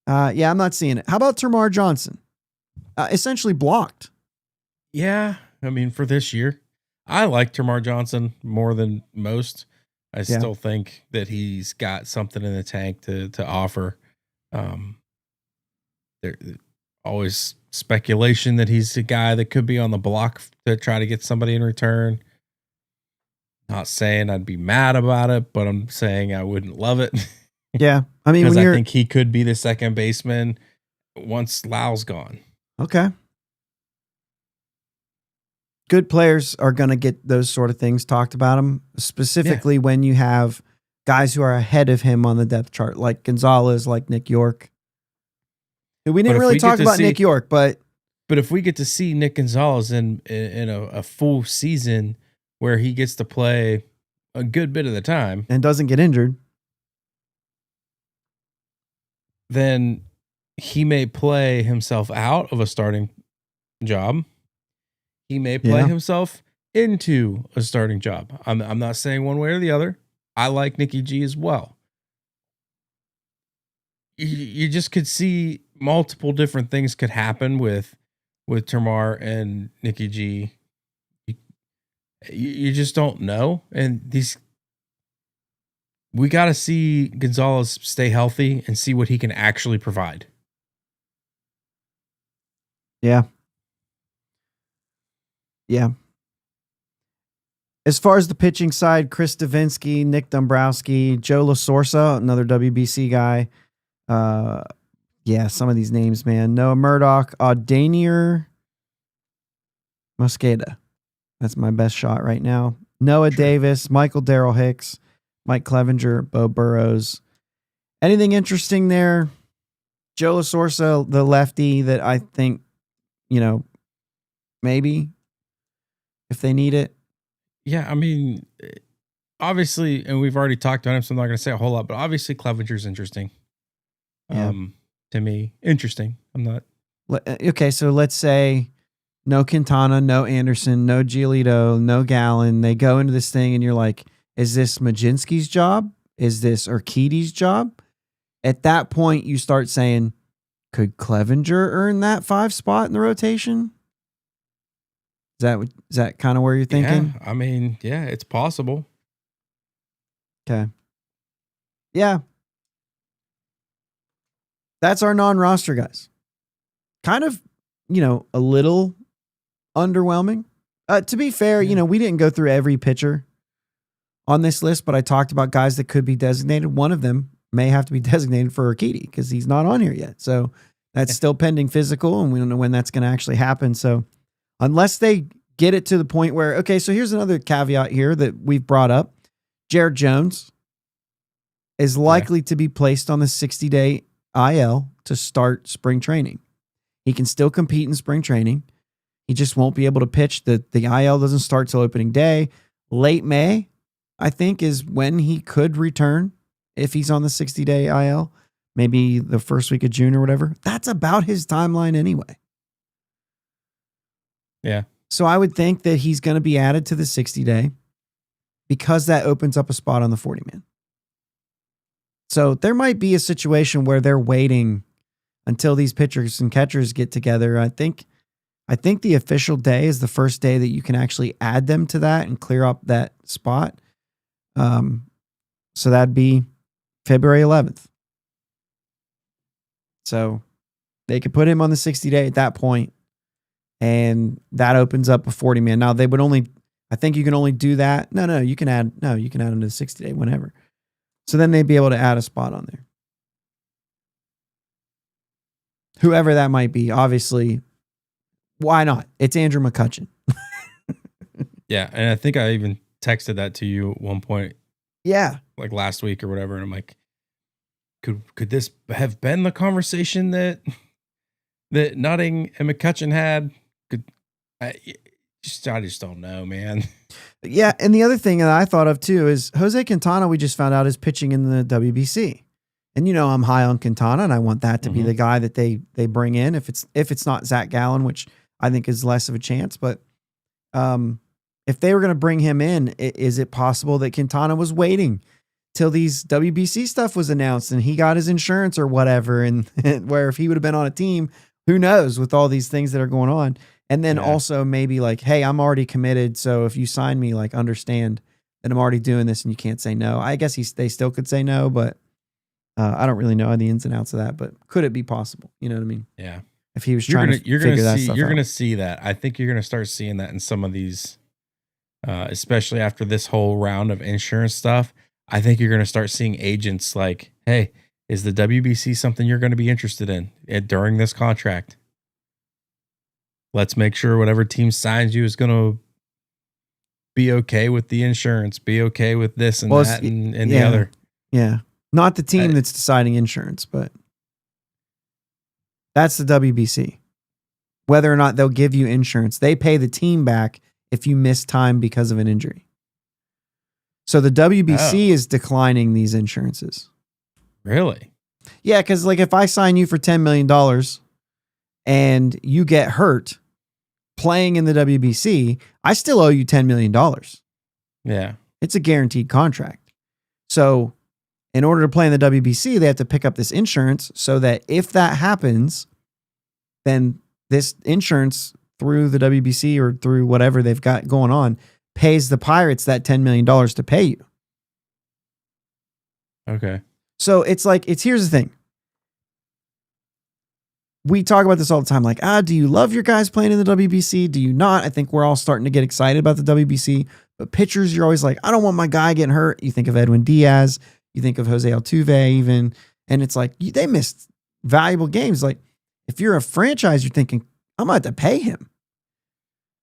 I'm not seeing it. How about Termarr Johnson? Essentially blocked. Yeah. For this year, I like Termarr Johnson more than most. I still think that he's got something in the tank to offer. There's always speculation that he's a guy that could be on the block to try to get somebody in return. Not saying I'd be mad about it, but I'm saying I wouldn't love it. Yeah. Because I think he could be the second baseman once Lau's gone. Okay. Good players are going to get those sort of things talked about him, specifically when you have guys who are ahead of him on the depth chart, like Gonzalez, like Nick York. We didn't really talk about Nick York, but if we get to see Nick Gonzalez in a full season where he gets to play a good bit of the time and doesn't get injured, then he may play himself out of a starting job. He may play himself into a starting job. I'm not saying one way or the other. I like Nicky G as well. You just could see multiple different things could happen with Termarr and Nicky G. You just don't know. And we got to see Gonzalez stay healthy and see what he can actually provide. Yeah. Yeah. As far as the pitching side, Chris Davinsky, Nick Dombrowski, Joe LaSorsa, another WBC guy. Some of these names, man. Noah Murdoch, Audanier Mosqueda. That's my best shot right now. Noah Davis, Michael Darrell Hicks, Mike Clevenger, Bo Burrows. Anything interesting there? Joe LaSorsa, the lefty that I think, maybe if they need it. Yeah, I mean, obviously, and we've already talked about him, so I'm not going to say a whole lot, but obviously Clevenger's interesting. Yeah. To me, interesting. I'm not. Okay, so let's say no Quintana, no Anderson, no Giolito, no Gallen. They go into this thing and you're like, is this Majinski's job? Is this Urquidy's job? At that point, you start saying, could Clevenger earn that 5 spot in the rotation? Is that kind of where you're thinking? Yeah, I mean, yeah, it's possible. Okay. Yeah. That's our non-roster guys. Kind of, a little underwhelming. To be fair, we didn't go through every pitcher on this list, but I talked about guys that could be designated. One of them may have to be designated for Urquidy because he's not on here yet. So that's still pending physical, and we don't know when that's going to actually happen. So unless they get it to the point where, okay, so here's another caveat here that we've brought up. Jared Jones is likely to be placed on the 60-day IL to start spring training. He can still compete in spring training. He just won't be able to pitch. The IL doesn't start till opening day. Late May, I think, is when he could return if he's on the 60-day IL. Maybe the first week of June or whatever. That's about his timeline anyway. Yeah. So I would think that he's going to be added to the 60-day because that opens up a spot on the 40-man. So there might be a situation where they're waiting until these pitchers and catchers get together. I think the official day is the first day that you can actually add them to that and clear up that spot. So that'd be February 11th. So they could put him on the 60-day at that point, and that opens up a 40-man. Now they would I think you can only do that. No, you can add him to the 60-day whenever. So then they'd be able to add a spot on there. Whoever that might be, obviously, why not? It's Andrew McCutchen. Yeah, and I think I even texted that to you at one point. Yeah. Like last week or whatever, and I'm like, could this have been the conversation that Nutting and McCutchen had? I just don't know, man. Yeah, and the other thing that I thought of too is Jose Quintana, we just found out, is pitching in the WBC. And I'm high on Quintana, and I want that to be the guy that they bring in if it's not Zach Gallen, which I think is less of a chance. But if they were going to bring him in, is it possible that Quintana was waiting till these WBC stuff was announced and he got his insurance or whatever, and where if he would have been on a team, who knows, with all these things that are going on. And then also maybe like, hey, I'm already committed, so if you sign me, like, understand that I'm already doing this and you can't say no. I guess they still could say no, but I don't really know the ins and outs of that. But could it be possible? You know what I mean? Yeah. If he was trying to figure that stuff out. You're going to see that. I think you're going to start seeing that in some of these, especially after this whole round of insurance stuff. I think you're going to start seeing agents like, hey, is the WBC something you're going to be interested in during this contract? Let's make sure whatever team signs you is going to be okay with the insurance, be okay with this and that and the other. Yeah. Not the team that's deciding insurance, but that's the WBC. Whether or not they'll give you insurance, they pay the team back if you miss time because of an injury. So the WBC is declining these insurances. Really? Yeah, because like if I sign you for $10 million and you get hurt playing in the WBC, I still owe you $10 million. Yeah. It's a guaranteed contract. So in order to play in the WBC, they have to pick up this insurance so that if that happens, then this insurance through the WBC or through whatever they've got going on pays the Pirates that $10 million to pay you. Okay. So it's like, here's the thing. We talk about this all the time. Like, do you love your guys playing in the WBC? Do you not? I think we're all starting to get excited about the WBC. But pitchers, you're always like, I don't want my guy getting hurt. You think of Edwin Diaz. You think of Jose Altuve even. And it's like, they missed valuable games. Like, if you're a franchise, you're thinking, I'm going to have to pay him.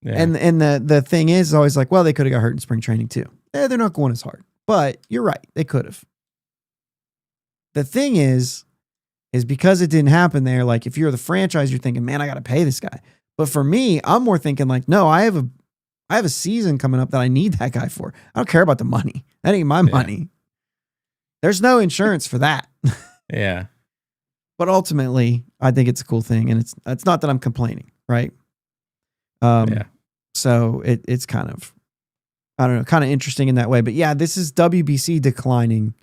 Yeah. And the thing is always like, well, they could have got hurt in spring training too. They're not going as hard. But you're right. They could have. The thing is because it didn't happen there, like if you're the franchise, you're thinking, man, I got to pay this guy. But for me, I'm more thinking like, no, I have a season coming up that I need that guy for. I don't care about the money. That ain't my money. There's no insurance for that. Yeah. But ultimately, I think it's a cool thing. And it's not that I'm complaining, right? So it's kind of, I don't know, kind of interesting in that way. But yeah, this is WBC declining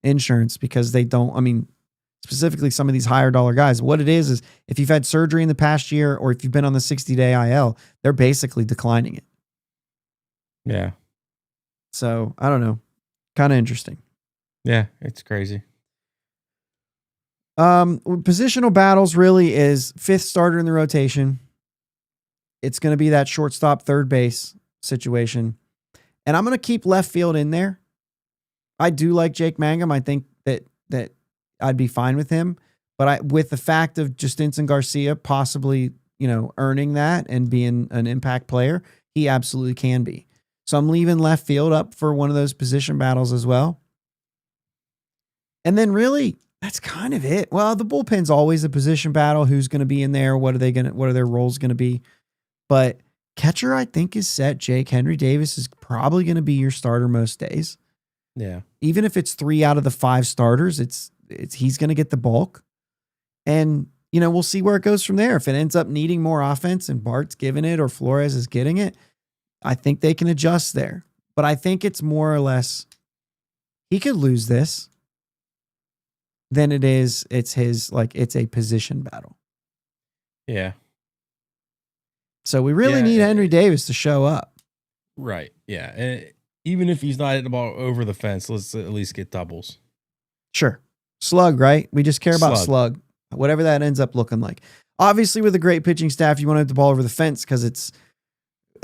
insurance because they don't, I mean, specifically some of these higher dollar guys, what it is if you've had surgery in the past year or if you've been on the 60-day IL, they're basically declining it. Yeah. So I don't know. Kind of interesting. Yeah, it's crazy. Positional battles really is fifth starter in the rotation. It's going to be that shortstop, third base situation. And I'm going to keep left field in there. I do like Jake Mangum. I think that I'd be fine with him. But with the fact of Justinson Garcia possibly, earning that and being an impact player, he absolutely can be. So I'm leaving left field up for one of those position battles as well. And then really, that's kind of it. Well, the bullpen's always a position battle. Who's going to be in there? What are their roles going to be? But catcher, I think, is set. Jake Henry Davis is probably going to be your starter most days. Yeah. Even if it's 3 out of the 5 starters, he's going to get the bulk. And, we'll see where it goes from there. If it ends up needing more offense and Bart's giving it or Flores is getting it, I think they can adjust there. But I think it's more or less he could lose this than it's a position battle. Yeah. So we really need Henry Davis to show up. Right. Yeah. And even if he's not hitting the ball over the fence, let's at least get doubles. Sure. Slug, right? We just care about slug. Whatever that ends up looking like. Obviously, with a great pitching staff, you want to hit the ball over the fence because it's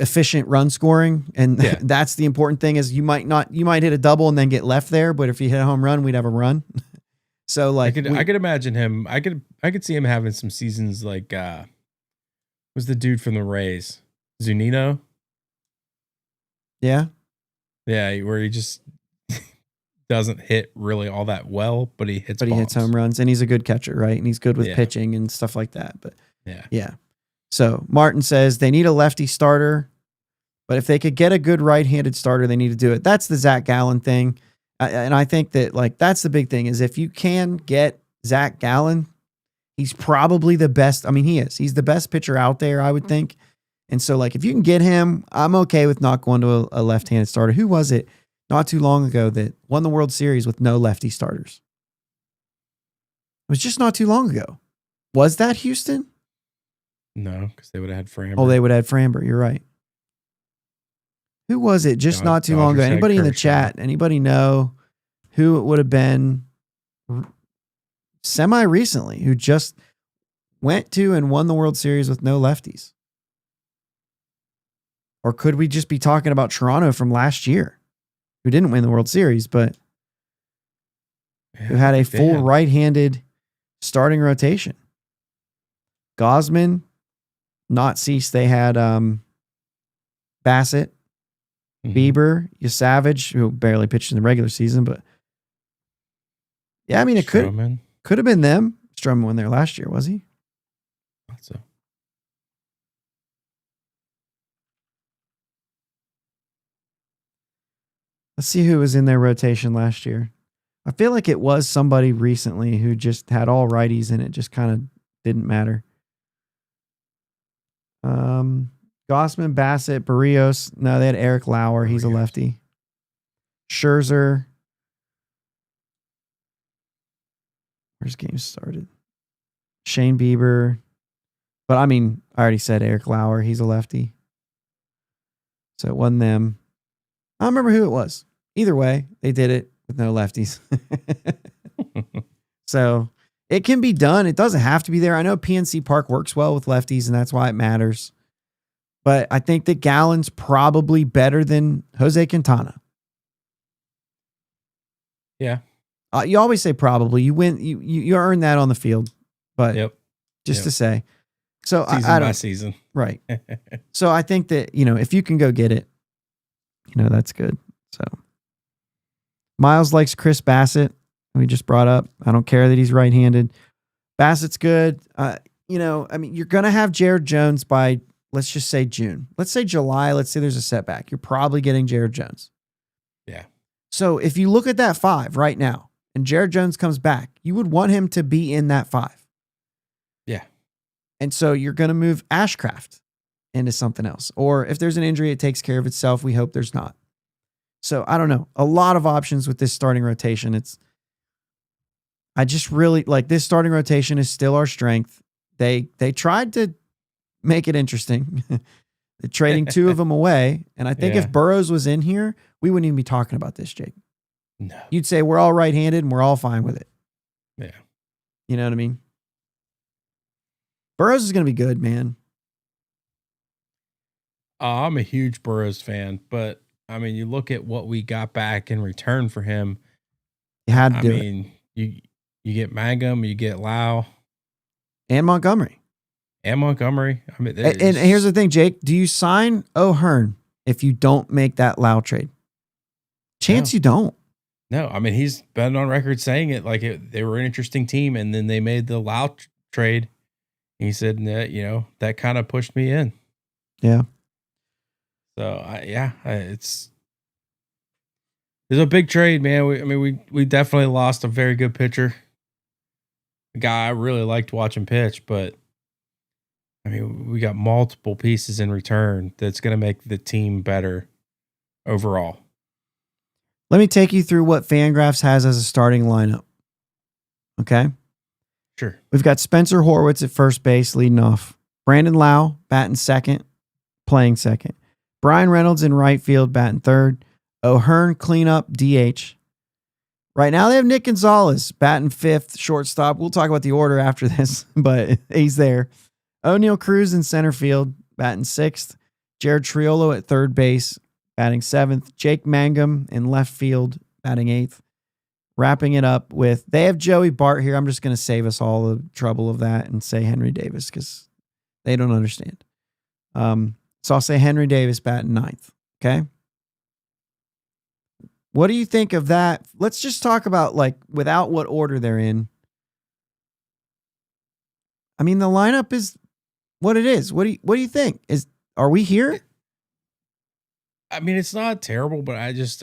efficient run scoring. And that's the important thing is you might hit a double and then get left there. But if you hit a home run, we'd have a run. So like I could imagine him. I could see him having some seasons like was the dude from the Rays, Zunino? Yeah. Yeah, where he just doesn't hit really all that well, but he hits home runs and he's a good catcher, right? And he's good with pitching and stuff like that. But yeah. So Martin says they need a lefty starter, but if they could get a good right-handed starter, they need to do it. That's the Zach Gallen thing. And I think that that's the big thing is if you can get Zach Gallen, he's probably the best. I mean, he is. He's the best pitcher out there, I would think. And so if you can get him, I'm okay with not going to a left-handed starter. Who was it not too long ago that won the World Series with no lefty starters? It was just not too long ago. Was that Houston? No, because they would have had Framber. Oh, they would have had Framber. You're right. Who was it just not too long ago? Anybody in the chat? Anybody know who it would have been semi-recently who just went to and won the World Series with no lefties? Or could we just be talking about Toronto from last year who didn't win the World Series, but who had a full right-handed starting rotation? Gosman, not Cease. They had Bassett, Bieber, Savage, who barely pitched in the regular season, but yeah, I mean, it could have been them. Stroman went there last year, was he? I thought so. Let's see who was in their rotation last year. I feel like it was somebody recently who just had all righties and it just kind of didn't matter. Gossman, Bassett, Barrios. No, they had Eric Lauer. He's a lefty. Scherzer. Where's games started? Shane Bieber. But I mean, I already said Eric Lauer. He's a lefty. So it wasn't them. I don't remember who it was. Either way, they did it with no lefties. So it can be done. It doesn't have to be there. I know PNC Park works well with lefties, and that's why it matters. But I think that Gallen's probably better than Jose Quintana. Yeah. You always say probably. You win. You earn that on the field. But just to say. So season I by season. Right. So I think that, if you can go get it, that's good. So Miles likes Chris Bassett. We just brought up. I don't care that he's right-handed. Bassett's good. You're going to have Jared Jones by, let's just say June. Let's say July. Let's say there's a setback. You're probably getting Jared Jones. Yeah. So if you look at that 5 right now and Jared Jones comes back, you would want him to be in that 5. Yeah. And so you're going to move Ashcraft into something else. Or if there's an injury, it takes care of itself. We hope there's not. So I don't know. A lot of options with this starting rotation. I just really like this starting rotation is still our strength. They tried to make it interesting. They're trading 2 of them away. And I think if Burrows was in here, we wouldn't even be talking about this, Jake. No. You'd say we're all right-handed and we're all fine with it. Yeah. You know what I mean? Burrows is going to be good, man. I'm a huge Burrows fan, but you look at what we got back in return for him. You had to do it. You get Mangum, you get Lau. And Montgomery. And here's the thing, Jake. Do you sign O'Hearn if you don't make that Lau trade? Chance you don't. No, he's been on record saying it like they were an interesting team, and then they made the Lau trade. He said, that kind of pushed me in. Yeah. So, it's a big trade, man. We definitely lost a very good pitcher. A guy I really liked watching pitch, but we got multiple pieces in return that's going to make the team better overall. Let me take you through what Fangraphs has as a starting lineup. Okay? Sure. We've got Spencer Horwitz at first base leading off. Brandon Lau batting second, playing second. Brian Reynolds in right field batting third. O'Hearn cleanup DH. Right now they have Nick Gonzalez batting fifth, shortstop. We'll talk about the order after this, but he's there. O'Neal Cruz in center field batting sixth. Jared Triolo at third base batting seventh. Jake Mangum in left field batting eighth. Wrapping it up with, they have Joey Bart here. I'm just going to save us all the trouble of that and say Henry Davis because they don't understand. So I'll say Henry Davis batting ninth. Okay. What do you think of that? Let's just talk about without what order they're in. The lineup is what it is. What do you think? Are we here? It's not terrible, but I just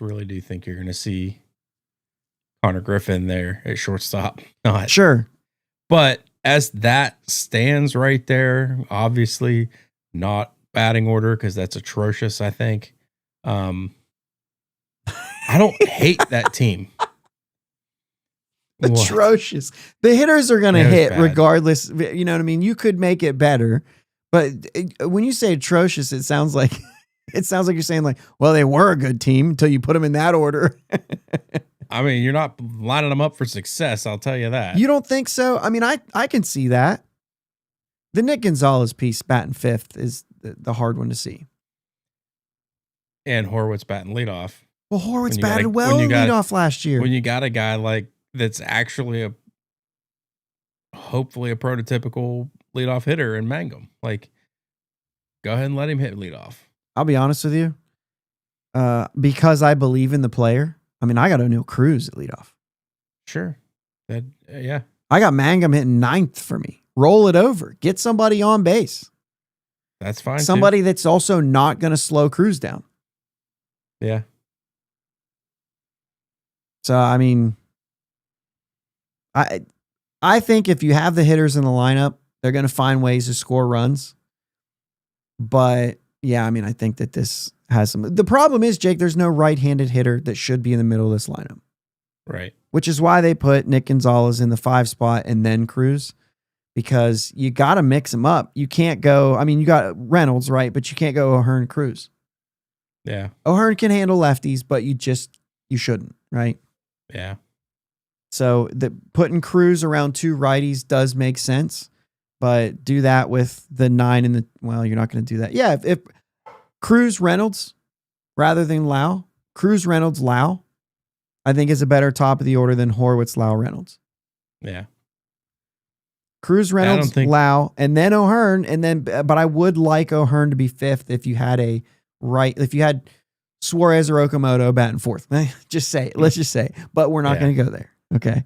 really do think you're going to see Connor Griffin there at shortstop. Not sure. But as that stands right there, obviously not batting order because that's atrocious, I think. I don't hate that team. Atrocious. The hitters are going to hit bad. regardless. You know what I mean? You could make it better, but when you say atrocious, it sounds like you're saying well, they were a good team until you put them in that order. You're not lining them up for success. I'll tell you that. You don't think so? I can see that. The Nick Gonzalez piece batting fifth is the hard one to see. And Horwitz batting leadoff. Well, Horwitz batted well in leadoff last year. When you got a guy that's actually hopefully a prototypical leadoff hitter in Mangum, go ahead and let him hit leadoff. I'll be honest with you. Because I believe in the player. I got O'Neal Cruz at leadoff. Sure. Yeah. I got Mangum hitting ninth for me. Roll it over. Get somebody on base. That's fine. Somebody that's also not going to slow Cruz down. Yeah. So, I think if you have the hitters in the lineup, they're going to find ways to score runs. But, yeah, I think that this has some. The problem is, Jake, there's no right-handed hitter that should be in the middle of this lineup. Right. Which is why they put Nick Gonzalez in the 5 spot and then Cruz. Because you got to mix them up. You can't go, you got Reynolds, right? But you can't go O'Hearn Cruz. Yeah. O'Hearn can handle lefties, but you shouldn't, right? Yeah. So putting Cruz around 2 righties does make sense, but do that with the 9 and you're not going to do that. Yeah. If Cruz Reynolds rather than Lau, Cruz Reynolds Lau, I think is a better top of the order than Horwitz Lau Reynolds. Yeah. Cruz, Reynolds, Lau, and then O'Hearn, but I would like O'Hearn to be fifth if you had Suarez or Okamoto batting fourth. Just say it. Let's just say it. But we're not going to go there. Okay.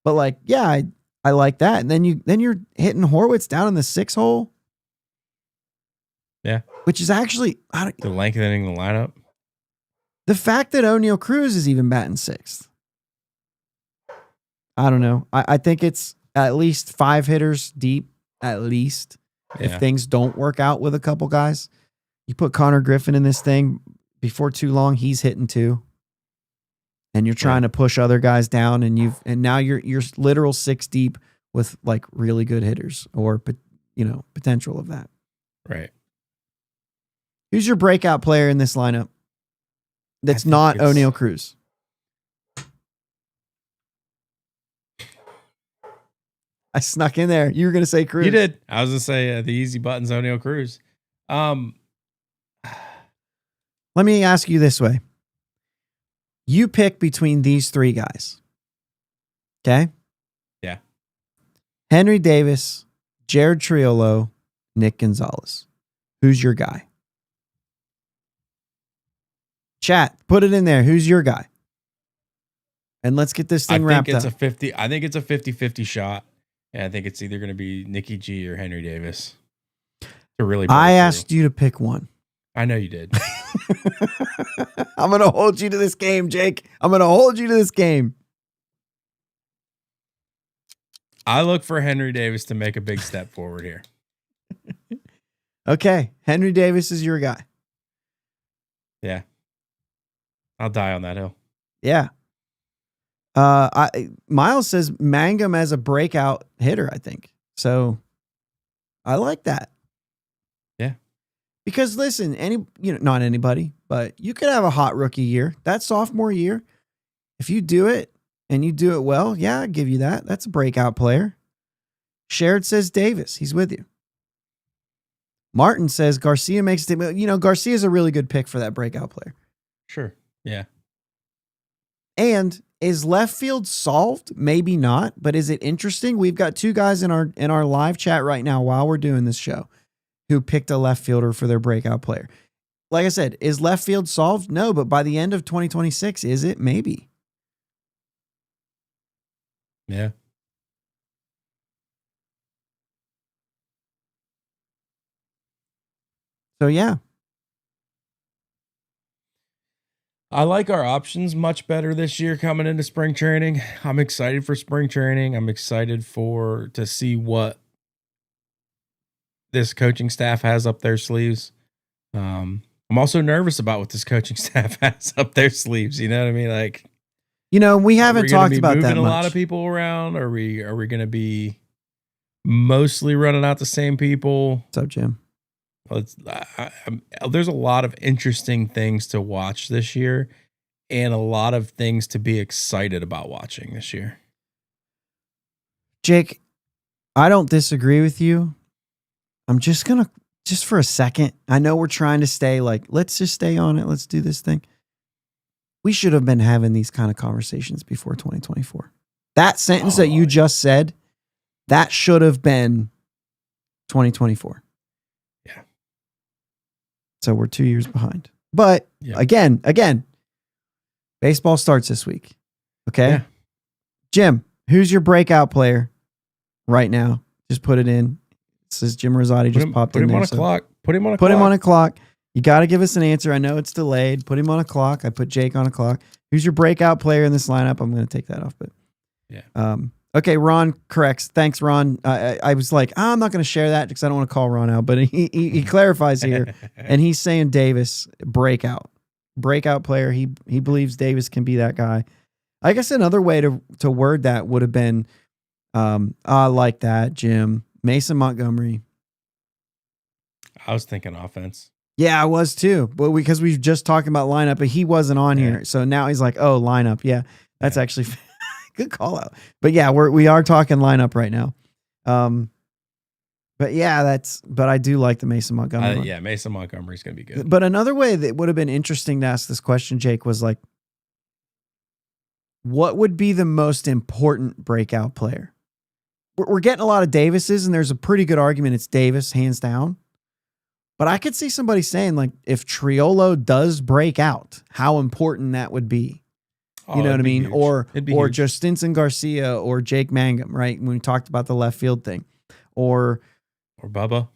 But like, yeah, I like that. And then you're hitting Horwitz down in the 6 hole. Yeah. Which is actually the lengthening the lineup. The fact that O'Neal Cruz is even batting 6th. I don't know. I think it's at least 5 hitters deep, at least. Yeah. If things don't work out with a couple guys. You put Connor Griffin in this thing, before too long, he's hitting 2. And you're trying to push other guys down, and now you're literal 6 deep with like really good hitters or potential of that. Right. Who's your breakout player in this lineup? That's not O'Neal Cruz. I snuck in there. You were going to say Cruz. You did. I was going to say the easy button's O'Neal Cruz. Let me ask you this way. You pick between these 3 guys. Okay? Yeah. Henry Davis, Jared Triolo, Nick Gonzalez. Who's your guy? Chat, put it in there. Who's your guy? And let's get this thing wrapped up. I think it's a 50-50 shot. And I think it's either going to be Nicky G or Henry Davis. To really I asked you to pick one. I know you did. I'm going to hold you to this game, Jake. I'm going to hold you to this game. I look for Henry Davis to make a big step forward here. Okay. Henry Davis is your guy. Yeah. I'll die on that hill. Yeah. Miles says Mangum as a breakout hitter, I think. So I like that. Yeah. Because listen, not anybody, but you could have a hot rookie year. That sophomore year, if you do it and you do it well, yeah, I'll give you that. That's a breakout player. Shared says Davis. He's with you. Martin says Garcia makes it. Garcia's a really good pick for that breakout player. Sure. Yeah. And is left field solved? Maybe not, but is it interesting? We've got 2 guys in our live chat right now while we're doing this show who picked a left fielder for their breakout player. Like I said, is left field solved? No, but by the end of 2026, is it? Maybe. Yeah. So, yeah. I like our options much better this year coming into spring training. I'm excited for spring training. I'm excited to see what this coaching staff has up their sleeves. I'm also nervous about what this coaching staff has up their sleeves. You know what I mean? Like, we haven't talked about that much. A lot of people around. Are we going to be mostly running out the same people? What's up, Jim? There's a lot of interesting things to watch this year and a lot of things to be excited about watching this year. Jake, I don't disagree with you. I'm just for a second. I know we're trying to stay let's just stay on it. Let's do this thing. We should have been having these kind of conversations before 2024. That sentence that you just said, that should have been 2024. So we're 2 years behind. But again, baseball starts this week. Okay. Yeah. Jim, who's your breakout player right now? Just put it in. It says Jim Rosati just popped in. Put him on a clock. Put him on a clock. You got to give us an answer. I know it's delayed. Put him on a clock. I put Jake on a clock. Who's your breakout player in this lineup? I'm going to take that off, but yeah. Okay, Ron corrects. Thanks, Ron. I was like, I'm not going to share that because I don't want to call Ron out, but he clarifies here, and he's saying Davis breakout player. He believes Davis can be that guy. I guess another way to word that would have been, I like that, Jim. Mason Montgomery. I was thinking offense. Yeah, I was too. Well, because we were just talking about lineup, but he wasn't on here, so now he's like, oh, lineup. Yeah, that's actually. Good call out. But yeah, we are talking lineup right now. But yeah, but I do like the Mason Montgomery. Yeah, Mason Montgomery's going to be good. But another way that would have been interesting to ask this question, Jake, was like, what would be the most important breakout player? we're getting a lot of Davises, and there's a pretty good argument it's Davis, hands down. But I could see somebody saying, like, if Triolo does break out, how important that would be. You know what I mean? Huge. Or Justinson Garcia or Jake Mangum, right? When we talked about the left field thing. Or Bubba.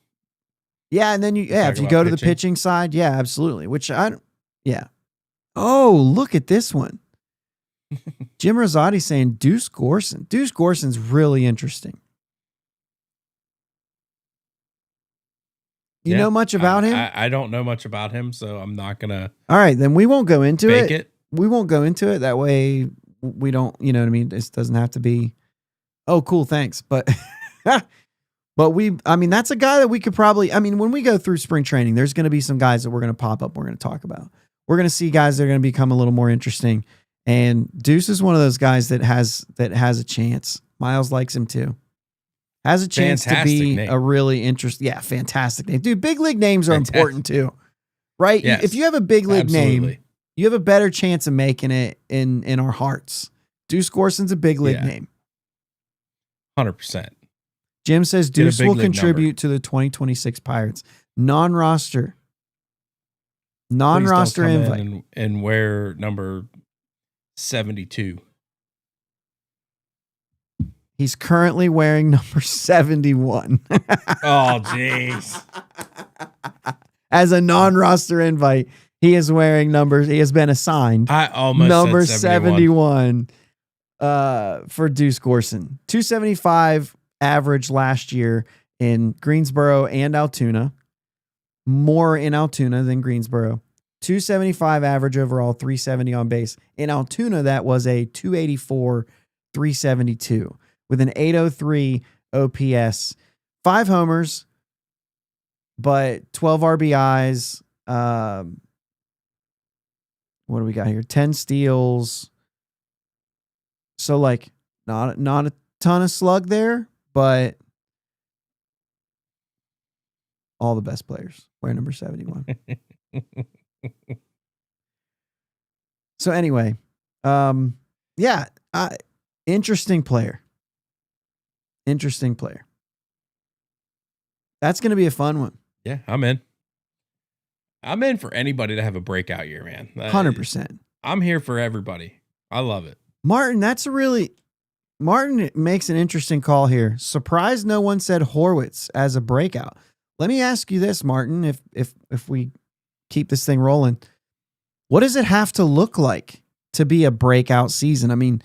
Yeah, and then if you go to the pitching side, yeah, absolutely. Oh, look at this one. Jim Rosati saying Deuce Gorson. Deuce Gorson's really interesting. You know much about him? I don't know much about him, so I'm not gonna. All right, then we won't go into it. We won't go into it. That way we don't, you know what I mean? This doesn't have to be, oh, cool, thanks. But that's a guy that we could probably, when we go through spring training, there's going to be some guys that we're going to pop up, we're going to talk about. We're going to see guys that are going to become a little more interesting. And Deuce is one of those guys that has a chance. Miles likes him too. Has a chance to be a really interesting. Yeah, fantastic name. Dude, big league names are important too. Right? Yes, if you have a big league name, you have a better chance of making it in our hearts. Deuce Gorson's a big league name. 100%. Jim says Deuce will contribute to the 2026 Pirates. Non-roster invite. And wear number 72. He's currently wearing number 71. Oh, jeez. As a non-roster invite, he is wearing numbers. He has been assigned. I almost number said 71 for Deuce Gorson. 275 average last year in Greensboro and Altoona. More in Altoona than Greensboro. 275 average overall, 370 on base. In Altoona, that was a 284, 372 with an 803 OPS. 5 homers, but 12 RBIs. What do we got here? 10 steals. So not a ton of slug there, but all the best players wear number 71. So anyway, interesting player. Interesting player. That's going to be a fun one. Yeah, I'm in. I'm in for anybody to have a breakout year, man. 100%. I'm here for everybody. I love it. Martin makes an interesting call here. Surprised no one said Horwitz as a breakout. Let me ask you this, Martin, if we keep this thing rolling. What does it have to look like to be a breakout season? I mean,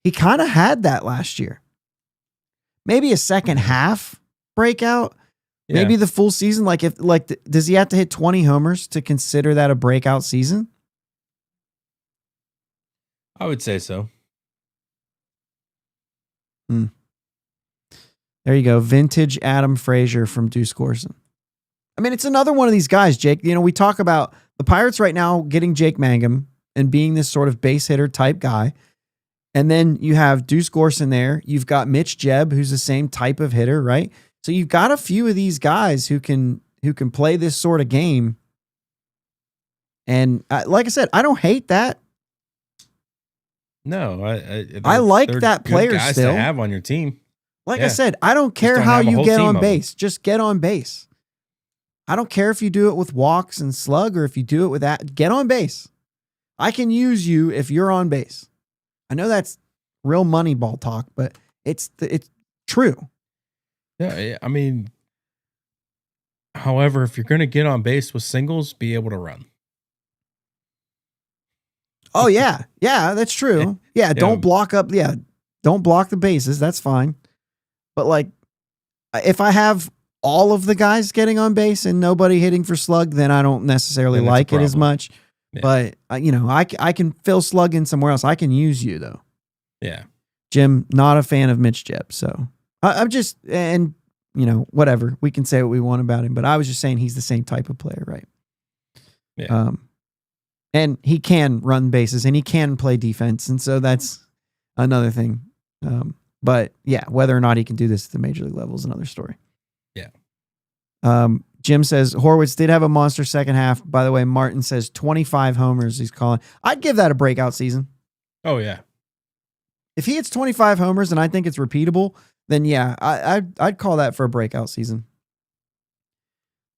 he kind of had that last year. Maybe a second half breakout. Yeah. Maybe the full season. Does he have to hit 20 homers to consider that a breakout season? I would say so. There you go. Vintage Adam Frazier from Deuce Gorson. I mean, it's another one of these guys, Jake. You know, we talk about the Pirates right now getting Jake Mangum and being this sort of base hitter type guy. And then you have Deuce Gorson there. You've got Mitch Jebb, who's the same type of hitter, right? So you've got a few of these guys who can play this sort of game. And like I said, I don't hate that. No, I like that player guys still to have on your team. Like I said, I don't care how you get on base. Just get on base. I don't care if you do it with walks and slug or if you do it with that. Get on base. I can use you if you're on base. I know that's real money ball talk, but it's true. Yeah, I mean, however, if you're going to get on base with singles, be able to run. Oh yeah, that's true. Yeah, don't block up. Yeah, don't block the bases. That's fine. But if I have all of the guys getting on base and nobody hitting for slug, then I don't necessarily like it as much. Yeah. But I can fill slug in somewhere else. I can use you though. Yeah, Jim, not a fan of Mitch Jebb. So I'm just whatever, we can say what we want about him. But I was just saying he's the same type of player, right? Yeah. And he can run bases and he can play defense. And so that's another thing. But yeah, whether or not he can do this at the major league level is another story. Yeah. Jim says Horwitz did have a monster second half. By the way, Martin says 25 homers he's calling. I'd give that a breakout season. Oh yeah. If he hits 25 homers and I think it's repeatable, then yeah, I'd call that for a breakout season.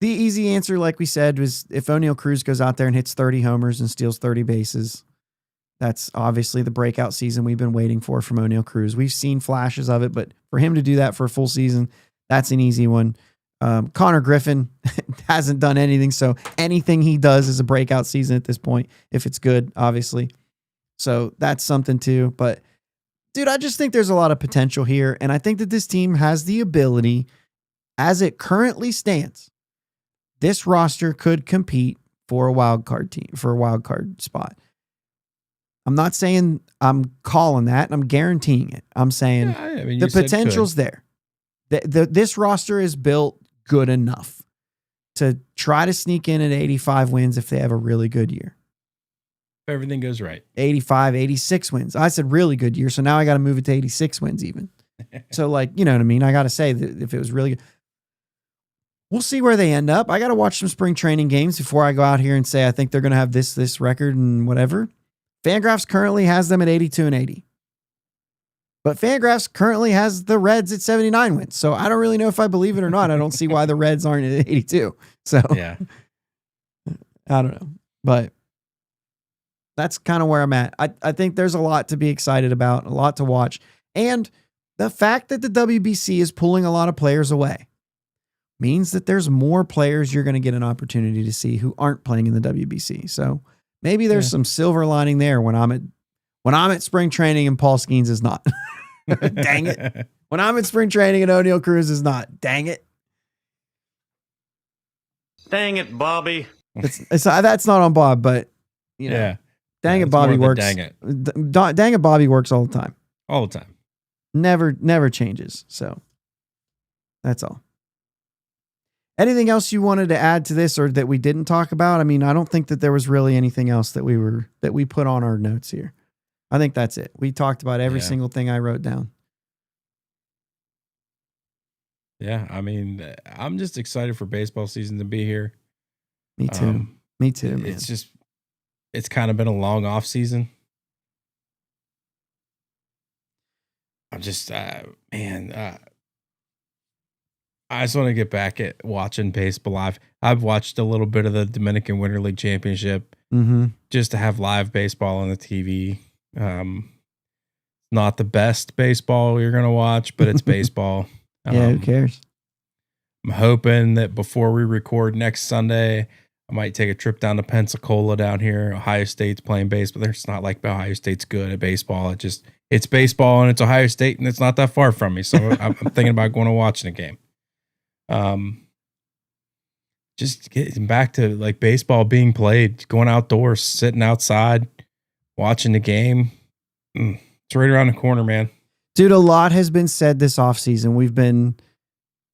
The easy answer, like we said, was if O'Neal Cruz goes out there and hits 30 homers and steals 30 bases. That's obviously the breakout season we've been waiting for from O'Neal Cruz. We've seen flashes of it, but for him to do that for a full season, that's an easy one. Connor Griffin hasn't done anything, so anything he does is a breakout season at this point, if it's good, obviously. So that's something too. But, dude, I just think there's a lot of potential here, and I think that this team has the ability, as it currently stands, this roster could compete for a wild card team, for a wild card spot. I'm not saying I'm calling that. I'm guaranteeing it. I'm saying the potential's there. This roster is built good enough to try to sneak in at 85 wins if they have a really good year. If everything goes right. 85, 86 wins. I said really good year, so now I got to move it to 86 wins even. So, like, you know what I mean? I got to say that if it was really good. We'll see where they end up. I got to watch some spring training games before I go out here and say I think they're going to have this record and whatever. Fangraphs currently has them at 82 and 80. But Fangraphs currently has the Reds at 79 wins. So I don't really know if I believe it or not. I don't see why the Reds aren't at 82. So yeah, I don't know. But that's kind of where I'm at. I think there's a lot to be excited about, a lot to watch. And the fact that the WBC is pulling a lot of players away means that there's more players you're going to get an opportunity to see who aren't playing in the WBC. So maybe there's some silver lining there when I'm at spring training and Paul Skeens is not. Dang it. When I'm at spring training and O'Neal Cruz is not. Dang it. Dang it, Bobby. That's not on Bob, but you know, yeah. Dang it, Bobby works. Dang it. Dang it, Bobby works all the time. All the time. Never changes. So that's all. Anything else you wanted to add to this or that we didn't talk about? I mean, I don't think that there was really anything else that we put on our notes here. I think that's it. We talked about every single thing I wrote down. Yeah, I mean, I'm just excited for baseball season to be here. Me too. Me too, man. It's kind of been a long off season. I'm just, I just want to get back at watching baseball live. I've watched a little bit of the Dominican Winter League Championship just to have live baseball on the TV. Not the best baseball you're going to watch, but it's baseball. Yeah, who cares? I'm hoping that before we record next Sunday, I might take a trip down to Pensacola down here. Ohio State's playing baseball. It's not like Ohio State's good at baseball. It's baseball and it's Ohio State and it's not that far from me. So I'm thinking about going and watching a game. Just getting back to like baseball being played, going outdoors, sitting outside, watching the game. It's right around the corner, man. Dude, a lot has been said this offseason. We've been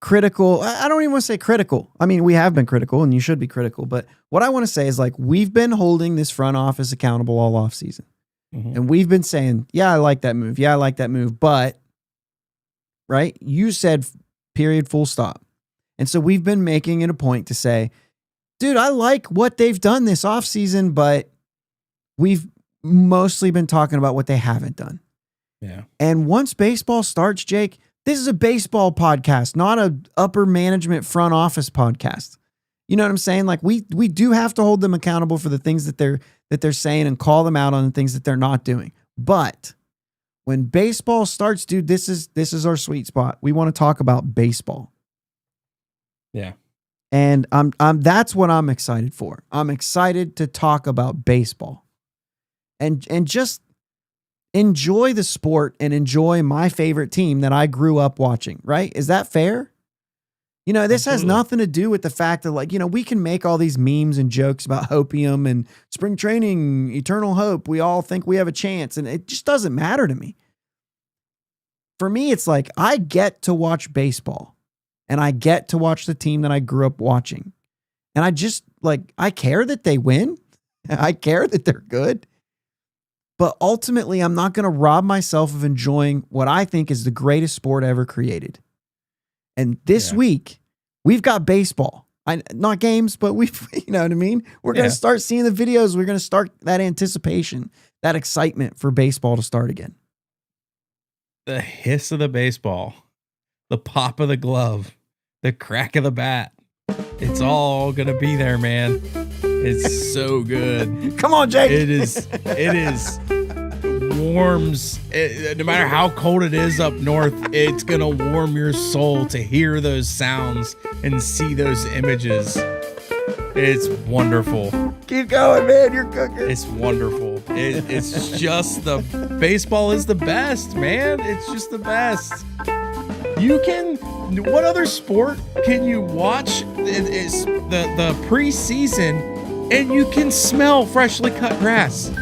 critical. I don't even want to say critical. I mean, we have been critical and you should be critical. But what I want to say is like, we've been holding this front office accountable all offseason. And we've been saying, yeah, I like that move. Yeah, I like that move. But, right, you said period, full stop. And so we've been making it a point to say, dude, I like what they've done this offseason, but we've mostly been talking about what they haven't done. Yeah. And once baseball starts, Jake, this is a baseball podcast, not a upper management front office podcast. You know what I'm saying? Like we do have to hold them accountable for the things that they're saying and call them out on the things that they're not doing. But when baseball starts, dude, this is our sweet spot. We want to talk about baseball. Yeah. And I'm that's what I'm excited for. I'm excited to talk about baseball. And just enjoy the sport and enjoy my favorite team that I grew up watching, right? Is that fair? You know, this has nothing to do with the fact that, like, you know, we can make all these memes and jokes about hopium and spring training, eternal hope. We all think we have a chance, and it just doesn't matter to me. For me, it's like I get to watch baseball, and I get to watch the team that I grew up watching. And I just, like, I care that they win. I care that they're good. But ultimately, I'm not going to rob myself of enjoying what I think is the greatest sport ever created. And this week, we've got baseball. Not games, but we've, you know what I mean? We're going to start seeing the videos. We're going to start that anticipation, that excitement for baseball to start again. The hiss of the baseball the pop of the glove, the crack of the bat. It's all going to be there, man. It's so good. Come on, Jake. It is warms. No matter how cold it is up north, it's going to warm your soul to hear those sounds and see those images. It's wonderful. Keep going, man. You're cooking. It's wonderful. It's just baseball is the best, man. It's just the best. What other sport can you watch? It's the preseason and you can smell freshly cut grass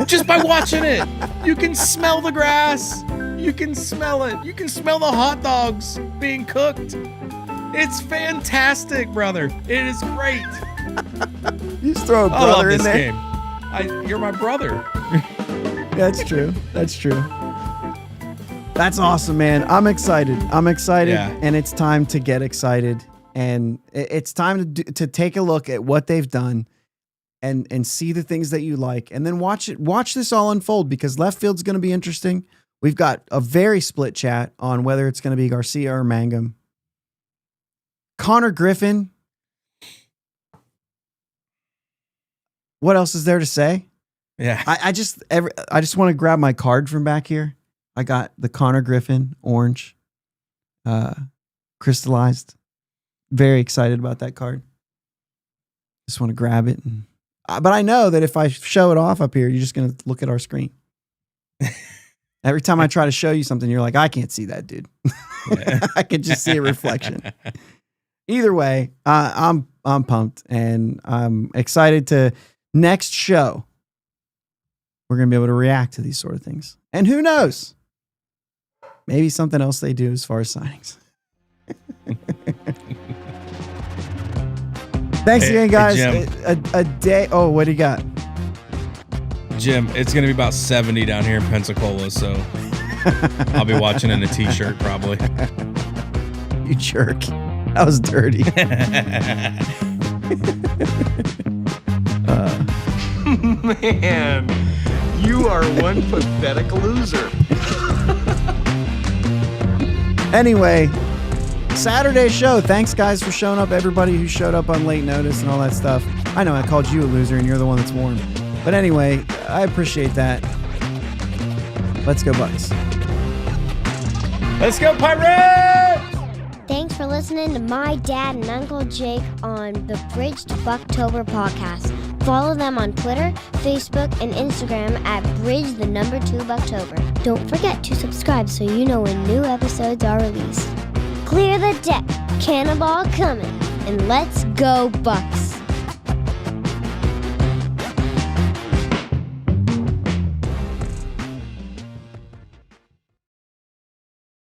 just by watching it. You can smell the grass. You can smell it. You can smell the hot dogs being cooked. It's fantastic, brother. It is great. You just throw a I love brother in this there. game. You're my brother. That's true. That's true. That's awesome, man. I'm excited. Yeah. And it's time to get excited. And it's time to take a look at what they've done and see the things that you like. And then watch this all unfold, because left field's going to be interesting. We've got a very split chat on whether it's going to be Garcia or Mangum. Connor Griffin. What else is there to say? Yeah. I just want to grab my card from back here. I got the Connor Griffin orange, crystallized. Very excited about that card. Just want to grab it. But I know that if I show it off up here, you're just going to look at our screen. Every time I try to show you something, you're like, I can't see that, dude. I can just see a reflection. Either way, I'm pumped, and I'm excited to next show. We're going to be able to react to these sort of things. And who knows? Maybe something else they do as far as signings. Thanks again, guys. A day. Oh, what do you got? Jim, it's going to be about 70 down here in Pensacola, so I'll be watching in a t-shirt probably. You jerk. That was dirty. Man, you are one pathetic loser. Anyway, Saturday show. Thanks, guys, for showing up. Everybody who showed up on late notice and all that stuff. I know I called you a loser, and you're the one that's warm. But anyway, I appreciate that. Let's go, Bucks. Let's go, Pirates! Thanks for listening to my dad and Uncle Jake on the Bridge to Buctober podcast. Follow them on Twitter, Facebook, and Instagram at Bridge2Buctober. Don't forget to subscribe so you know when new episodes are released. Clear the deck, cannonball coming, and let's go Bucks!